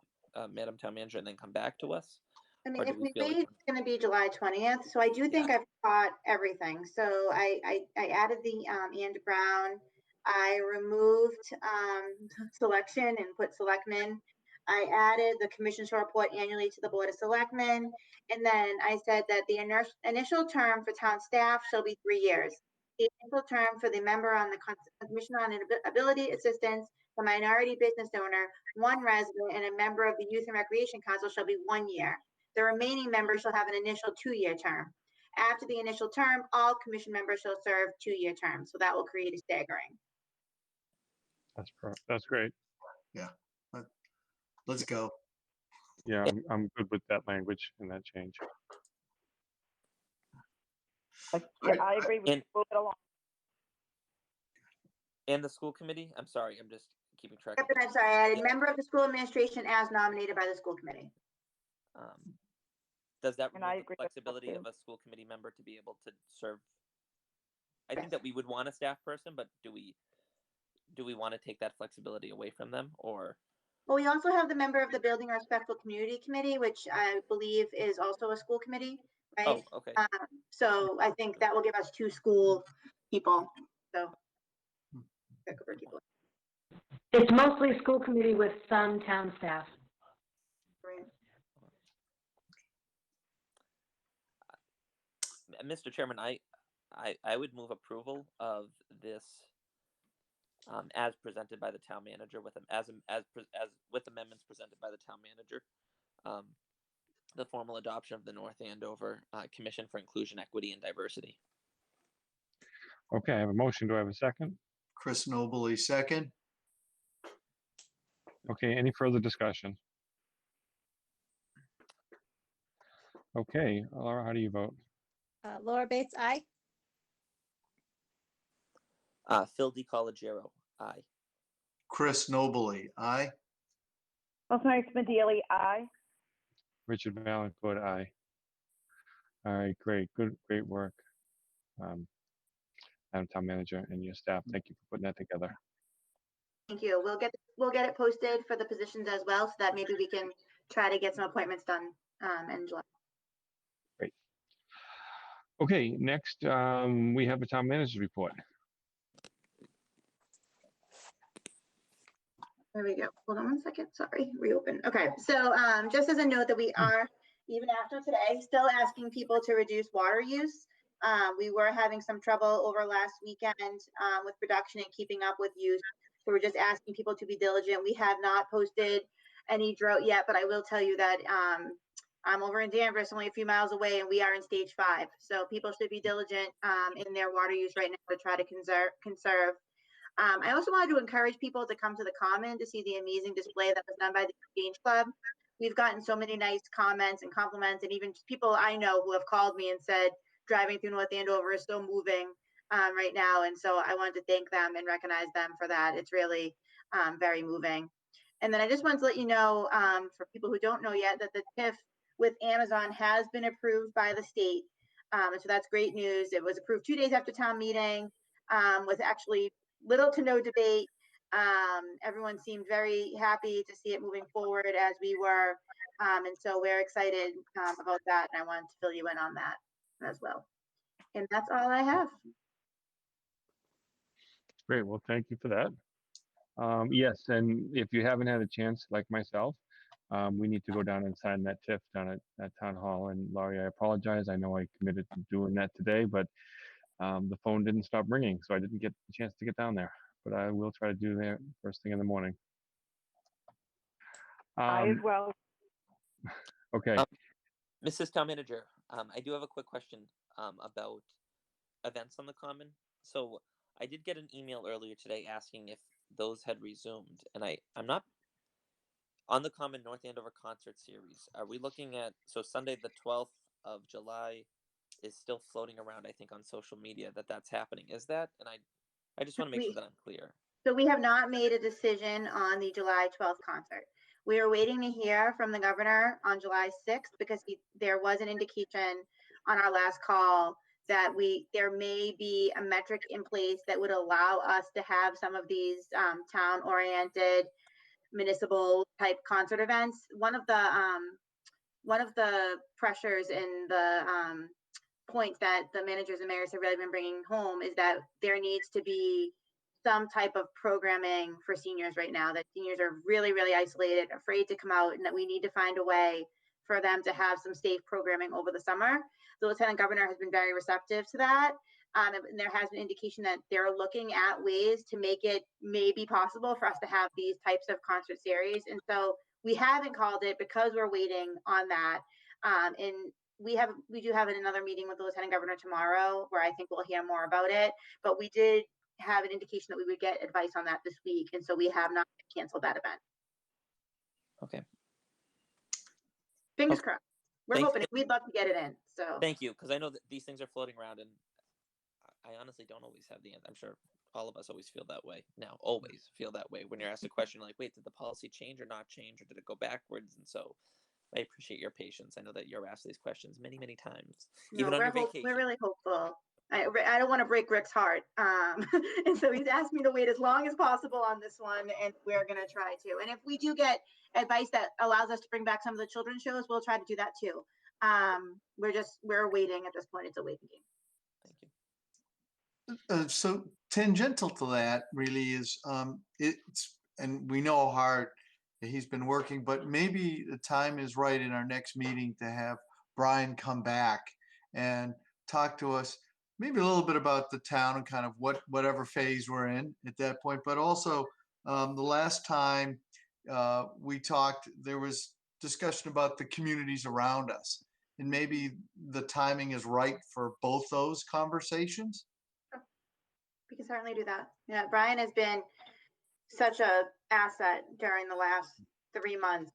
Madam Town Manager, and then come back to us? I mean, Or do if we we feel made like it's going to be July 20th, so I do think I've caught everything. So I added the and Brown. I removed selection and put selectmen. I added the commission shall report annually to the Board of Selectmen. And then I said that the initial term for town staff shall be 3 years. The initial term for the member on the Commission on Ability Assistance, the minority business owner, 1 resident, and a member of the Youth and Recreation Council shall be 1 year. The remaining members shall have an initial 2-year term. After the initial term, all commission members shall serve 2-year terms. So that will create a staggering. That's great. Yeah, let's go. Yeah, I'm good with that language and that change. I agree with you. Move it along. And the school committee? I'm sorry, I'm just keeping track. Yep, and I'm sorry, I added member of the school administration as nominated by the school committee. Does that remove the flexibility of a school committee member to be able to serve? I think that we would want a staff person, but do we want to take that flexibility away from them, or? Well, we also have the member of the Building Respectful Community Committee, which I believe is also a school committee, right? Oh, okay. So I think that will give us 2 school people. So that could work equally. It's mostly school committee with some town staff. Right. Mr. Chairman, I would move approval of this as presented by the town manager with with amendments presented by the town manager. The formal adoption of the North Andover Commission for Inclusion, Equity, and Diversity. Okay, I have a motion. Do I have a second? Chris Nobley, second. Okay, any further discussion? Okay, Laura, how do you vote? Laura Bates, aye. Phil DiCollegiero, aye. Chris Nobley, aye. Rosemary Smedili, aye. Richard Valencourt, aye. All right, great work, Madam Town Manager and your staff. Thank you for putting that together. Thank you. We'll get it posted for the positions as well, so that maybe we can try to get some appointments done in July. Great. Okay, next we have a town manager's report. There we go. Hold on one second. Sorry, reopen. Okay, so just as a note that we are, even after today, still asking people to reduce water use. We were having some trouble over last weekend with production and keeping up with use. So we're just asking people to be diligent. We have not posted any drought yet, but I will tell you that I'm over in Danvers, only a few miles away, and we are in stage 5. So people should be diligent in their water use right now to try to conserve. I also wanted to encourage people to come to the Common to see the amazing display that was done by the Exchange Club. We've gotten so many nice comments and compliments, and even people I know who have called me and said, driving through North Andover is so moving right now. And so I wanted to thank them and recognize them for that. It's really very moving. And then I just wanted to let you know, for people who don't know yet, that the TIF with Amazon has been approved by the state. And so that's great news. It was approved 2 days after town meeting with actually little to no debate. Everyone seemed very happy to see it moving forward as we were. And so we're excited about that. And I wanted to fill you in on that as well. And that's all I have. Great, well, thank you for that. Yes, and if you haven't had a chance, like myself, we need to go down and sign that TIF down at Town Hall. And Laurie, I apologize. I know I committed to doing that today, but the phone didn't stop ringing, so I didn't get a chance to get down there. But I will try to do that first thing in the morning. I as well. Okay. Mrs. Town Manager, I do have a quick question about events on the Common. So I did get an email earlier today asking if those had resumed, and I'm not on the Common North Andover concert series. Are we looking at, so Sunday the 12th of July is still floating around, I think, on social media that's happening. Is that? And I just want to make sure that I'm clear. So we have not made a decision on the July 12th concert. We are waiting to hear from the governor on July 6th because there was an indication on our last call that there may be a metric in place that would allow us to have some of these town-oriented municipal type concert events. One of the pressures in the points that the managers and mayors have really been bringing home is that there needs to be some type of programming for seniors right now, that seniors are really, really isolated, afraid to come out, and that we need to find a way for them to have some safe programming over the summer. The Lieutenant Governor has been very receptive to that. And there has been indication that they're looking at ways to make it maybe possible for us to have these types of concert series. And so we haven't called it because we're waiting on that. And we do have another meeting with the Lieutenant Governor tomorrow where I think we'll hear more about it. But we did have an indication that we would get advice on that this week. And so we have not canceled that event. Okay. Fingers crossed. We're hoping we'd love to get it in. So thank you, because I know that these things are floating around, and I honestly don't always have the answer. I'm sure all of us always feel that way now. Always feel that way when you're asked a question like, "Wait, did the policy change or not change, or did it go backwards?" And so, I appreciate your patience. I know that you're asked these questions many, many times, even on your vacation. We're really hopeful. I don't want to break Rick's heart. And so he's asked me to wait as long as possible on this one, and we're going to try to. And if we do get advice that allows us to bring back some of the children's shows, we'll try to do that too. We're waiting at this point. It's a waiting game. Thank you. So tangential to that really is, and we know how hard he's been working, but maybe the time is right in our next meeting to have Brian come back and talk to us maybe a little bit about the town and kind of whatever phase we're in at that point. But also the last time we talked, there was discussion about the communities around us, and maybe the timing is right for both those conversations. We can certainly do that. Yeah, Brian has been such a asset during the last 3 months,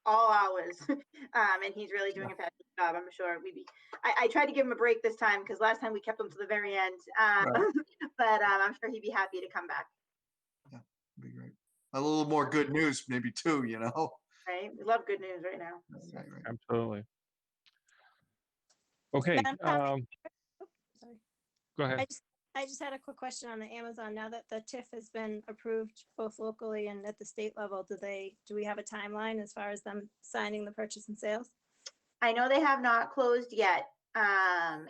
all hours, and he's really doing a fabulous job. I'm sure I tried to give him a break this time because last time we kept him to the very end, Right. but I'm sure he'd be happy to come back. Yeah, it'd be great. A little more good news, maybe too, you know? Right? We love good news right now. Right. Absolutely. Okay. Madam Town Sorry. Go ahead. I just had a quick question on the Amazon. Now that the TIF has been approved both locally and at the state level, do we have a timeline as far as them signing the purchase and sales? I know they have not closed yet, and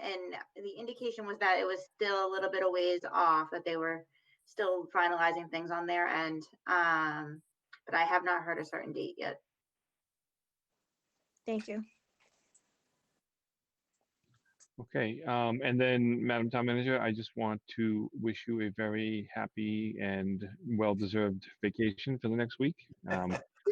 the indication was that it was still a little bit of ways off, that they were still finalizing things on their end, but I have not heard a certain date yet. Thank you. Okay, and then, Madam Town Manager, I just want to wish you a very happy and well-deserved vacation for the next week.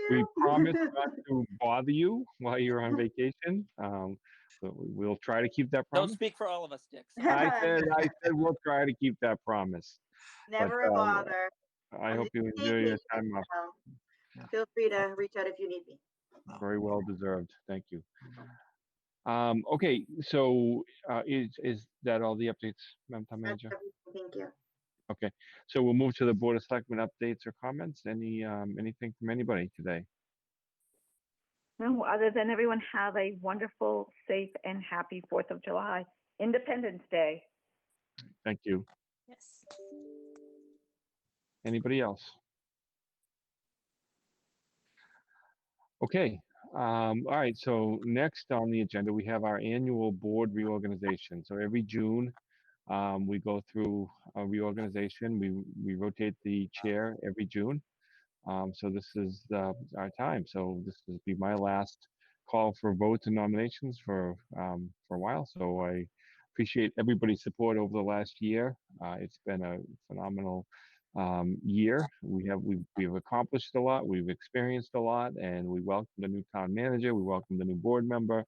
We promise not to bother you while you're on vacation. So we'll try to keep that Don't promise. speak for all of us, Dick. I said we'll try to keep that promise. Never a bother. I hope you enjoy your time off. Feel free to reach out if you need me. Very well deserved. Thank you. Okay, so is that all the updates, Madam Town Manager? Thank you. Okay, so we'll move to the Board of Selectmen updates or comments. Anything from anybody today? No, other than everyone have a wonderful, safe, and happy 4th of July, Independence Day. Thank you. Yes. Anybody else? Okay. All right, so next on the agenda, we have our annual board reorganization. So every June, we go through a reorganization. We rotate the chair every June. So this is our time. So this will be my last call for votes and nominations for a while. So I appreciate everybody's support over the last year. It's been a phenomenal year. We've accomplished a lot, we've experienced a lot, and we welcomed a new town manager, we welcomed a new board member,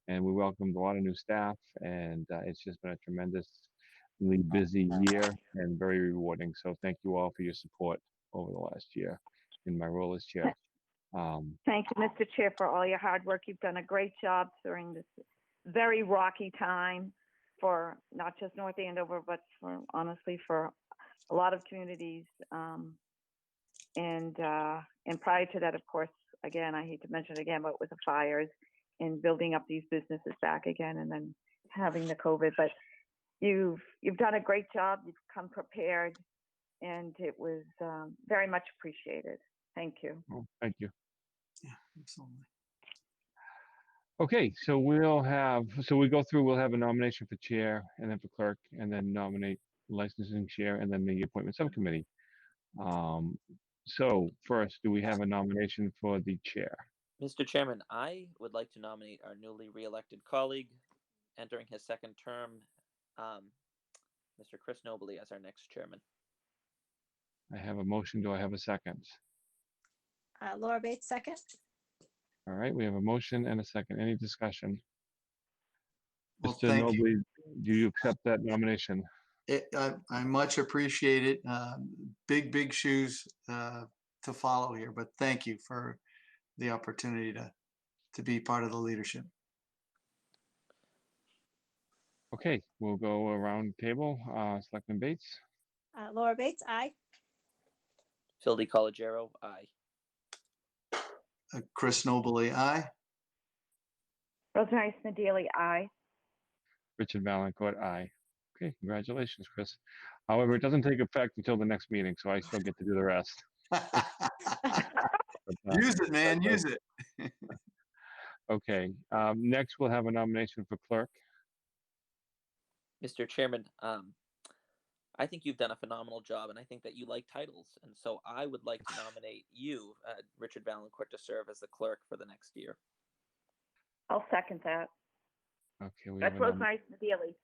and we welcomed a lot of new staff, and it's just been a tremendously busy year and very rewarding. So thank you all for your support over the last year in my role as chair. Thank you, Mr. Chair, for all your hard work. You've done a great job during this very rocky time for not just North Andover, but honestly for a lot of communities. And prior to that, of course, again, I hate to mention it again, but with the fires and building up these businesses back again, and then having the COVID. But you've done a great job. You've come prepared, and it was very much appreciated. Thank you. Oh, thank you. Yeah, absolutely. Okay, so we'll go through, we'll have a nomination for chair and then for clerk, and then nominate licensing chair, and then the appointment subcommittee. So first, do we have a nomination for the chair? Mr. Chairman, I would like to nominate our newly re-elected colleague, entering his second term, Mr. Chris Nobley, as our next chairman. I have a motion. Do I have a second? Laura Bates, second. All right, we have a motion and a second. Any discussion? Well, Mr. thank Nobley, do you accept that nomination? I much appreciate it. Big shoes to follow here, but thank you for the opportunity to be part of the leadership. Okay, we'll go around the table. Selectman Bates. Laura Bates, aye. Phil DiCollegiero, aye. Chris Nobley, aye. Rosemary Smedili, aye. Richard Valancourt, aye. Okay, congratulations, Chris. However, it doesn't take effect until the next meeting, so I still get to do the rest. But, Use it, man, but, use it. okay, next we'll have a nomination for clerk. Mr. Chairman, I think you've done a phenomenal job, and I think that you like titles, and so I would like to nominate you, Richard Valancourt, to serve as the clerk for the next year. I'll second that. Okay, we That's have a Rosemary Smedili.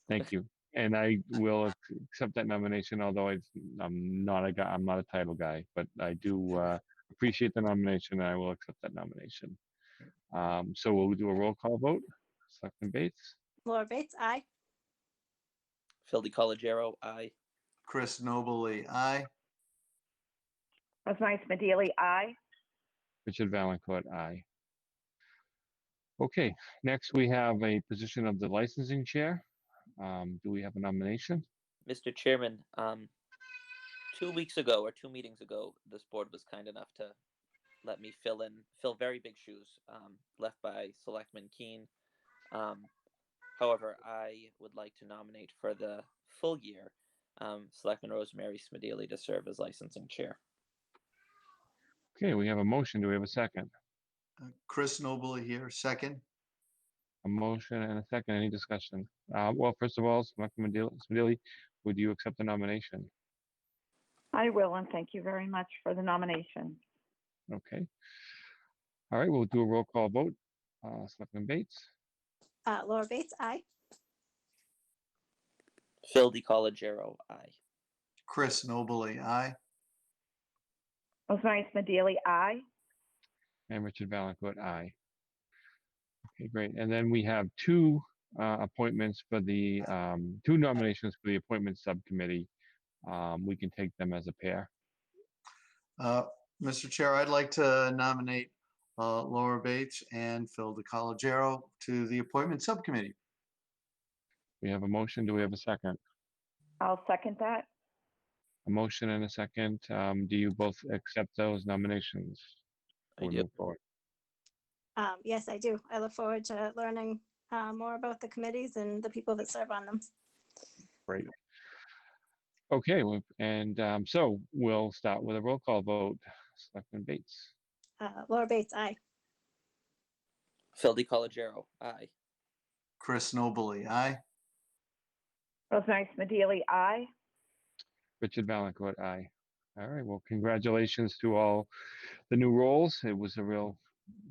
Thank you. And I will accept that nomination, although I'm not a guy, I'm not a title guy, but I do appreciate the nomination, and I will accept that nomination. So we'll do a roll call vote. Selectman Bates, Laura Bates, aye. Phil DiCollegiero, aye. Chris Nobley, aye. Rosemary Smedili, aye. Richard Valancourt, aye. Okay, next we have a position of the licensing chair. Do we have a nomination? Mr. Chairman, 2 weeks ago or 2 meetings ago, this board was kind enough to let me fill very big shoes left by Selectman Keen. However, I would like to nominate for the full year Selectman Rosemary Smedili to serve as licensing chair. Okay, we have a motion. Do we have a second? Chris Nobley here, second. A motion and a second. Any discussion? Well, first of all, Selectman Smedili, would you accept the nomination? I will, and thank you very much for the nomination. Okay. All right, we'll do a roll call vote. Selectman Bates, Laura Bates, aye. Phil DiCollegiero, aye. Chris Nobley, aye. Rosemary Smedili, aye. and Richard Valancourt, aye. Okay, great. And then we have two appointments for the two nominations for the appointment subcommittee. We can take them as a pair. Mr. Chair, I'd like to nominate Laura Bates and Phil DiCollegiero to the appointment subcommittee. We have a motion. Do we have a second? I'll second that. A motion and a second. Do you both accept those nominations? I do. Move forward. Yes, I do. I look forward to learning more about the committees and the people that serve on them. Great. Okay, and so we'll start with a roll call vote. Selectman Bates, Laura Bates, aye. Phil DiCollegiero, aye. Chris Nobley, aye. Rosemary Smedili, aye. Richard Valancourt, aye. All right, well, congratulations to all the new roles. It was a real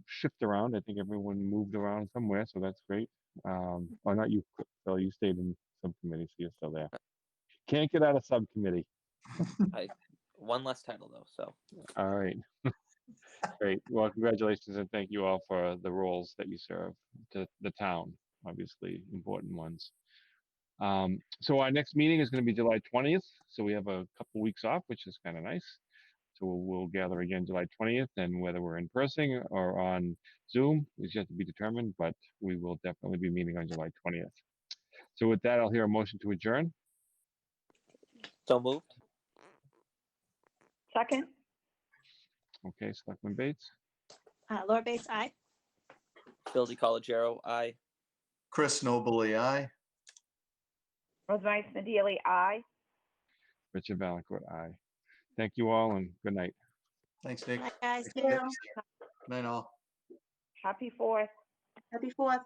shift around. I think everyone moved around somewhere, so that's great. Or not you, Phil, you stayed in subcommittee, so you're still there. Can't get out of subcommittee. One less title though, so. All right. Great. Well, congratulations and thank you all for the roles that you serve to the town, obviously important ones. So our next meeting is going to be July 20th. So we have a couple weeks off, which is kind of nice. So we'll gather again July 20th, and whether we're in person or on Zoom is yet to be determined, but we will definitely be meeting on July 20th. So with that, I'll hear a motion to adjourn. So moved. Second. Okay, Selectman Bates, Laura Bates, aye. Phil DiCollegiero, aye. Chris Nobley, aye. Rosemary Smedili, aye. Richard Valancourt, aye. Thank you all and good night. Thanks, Nick. Bye, guys. Night all. Happy 4th. Happy 4th.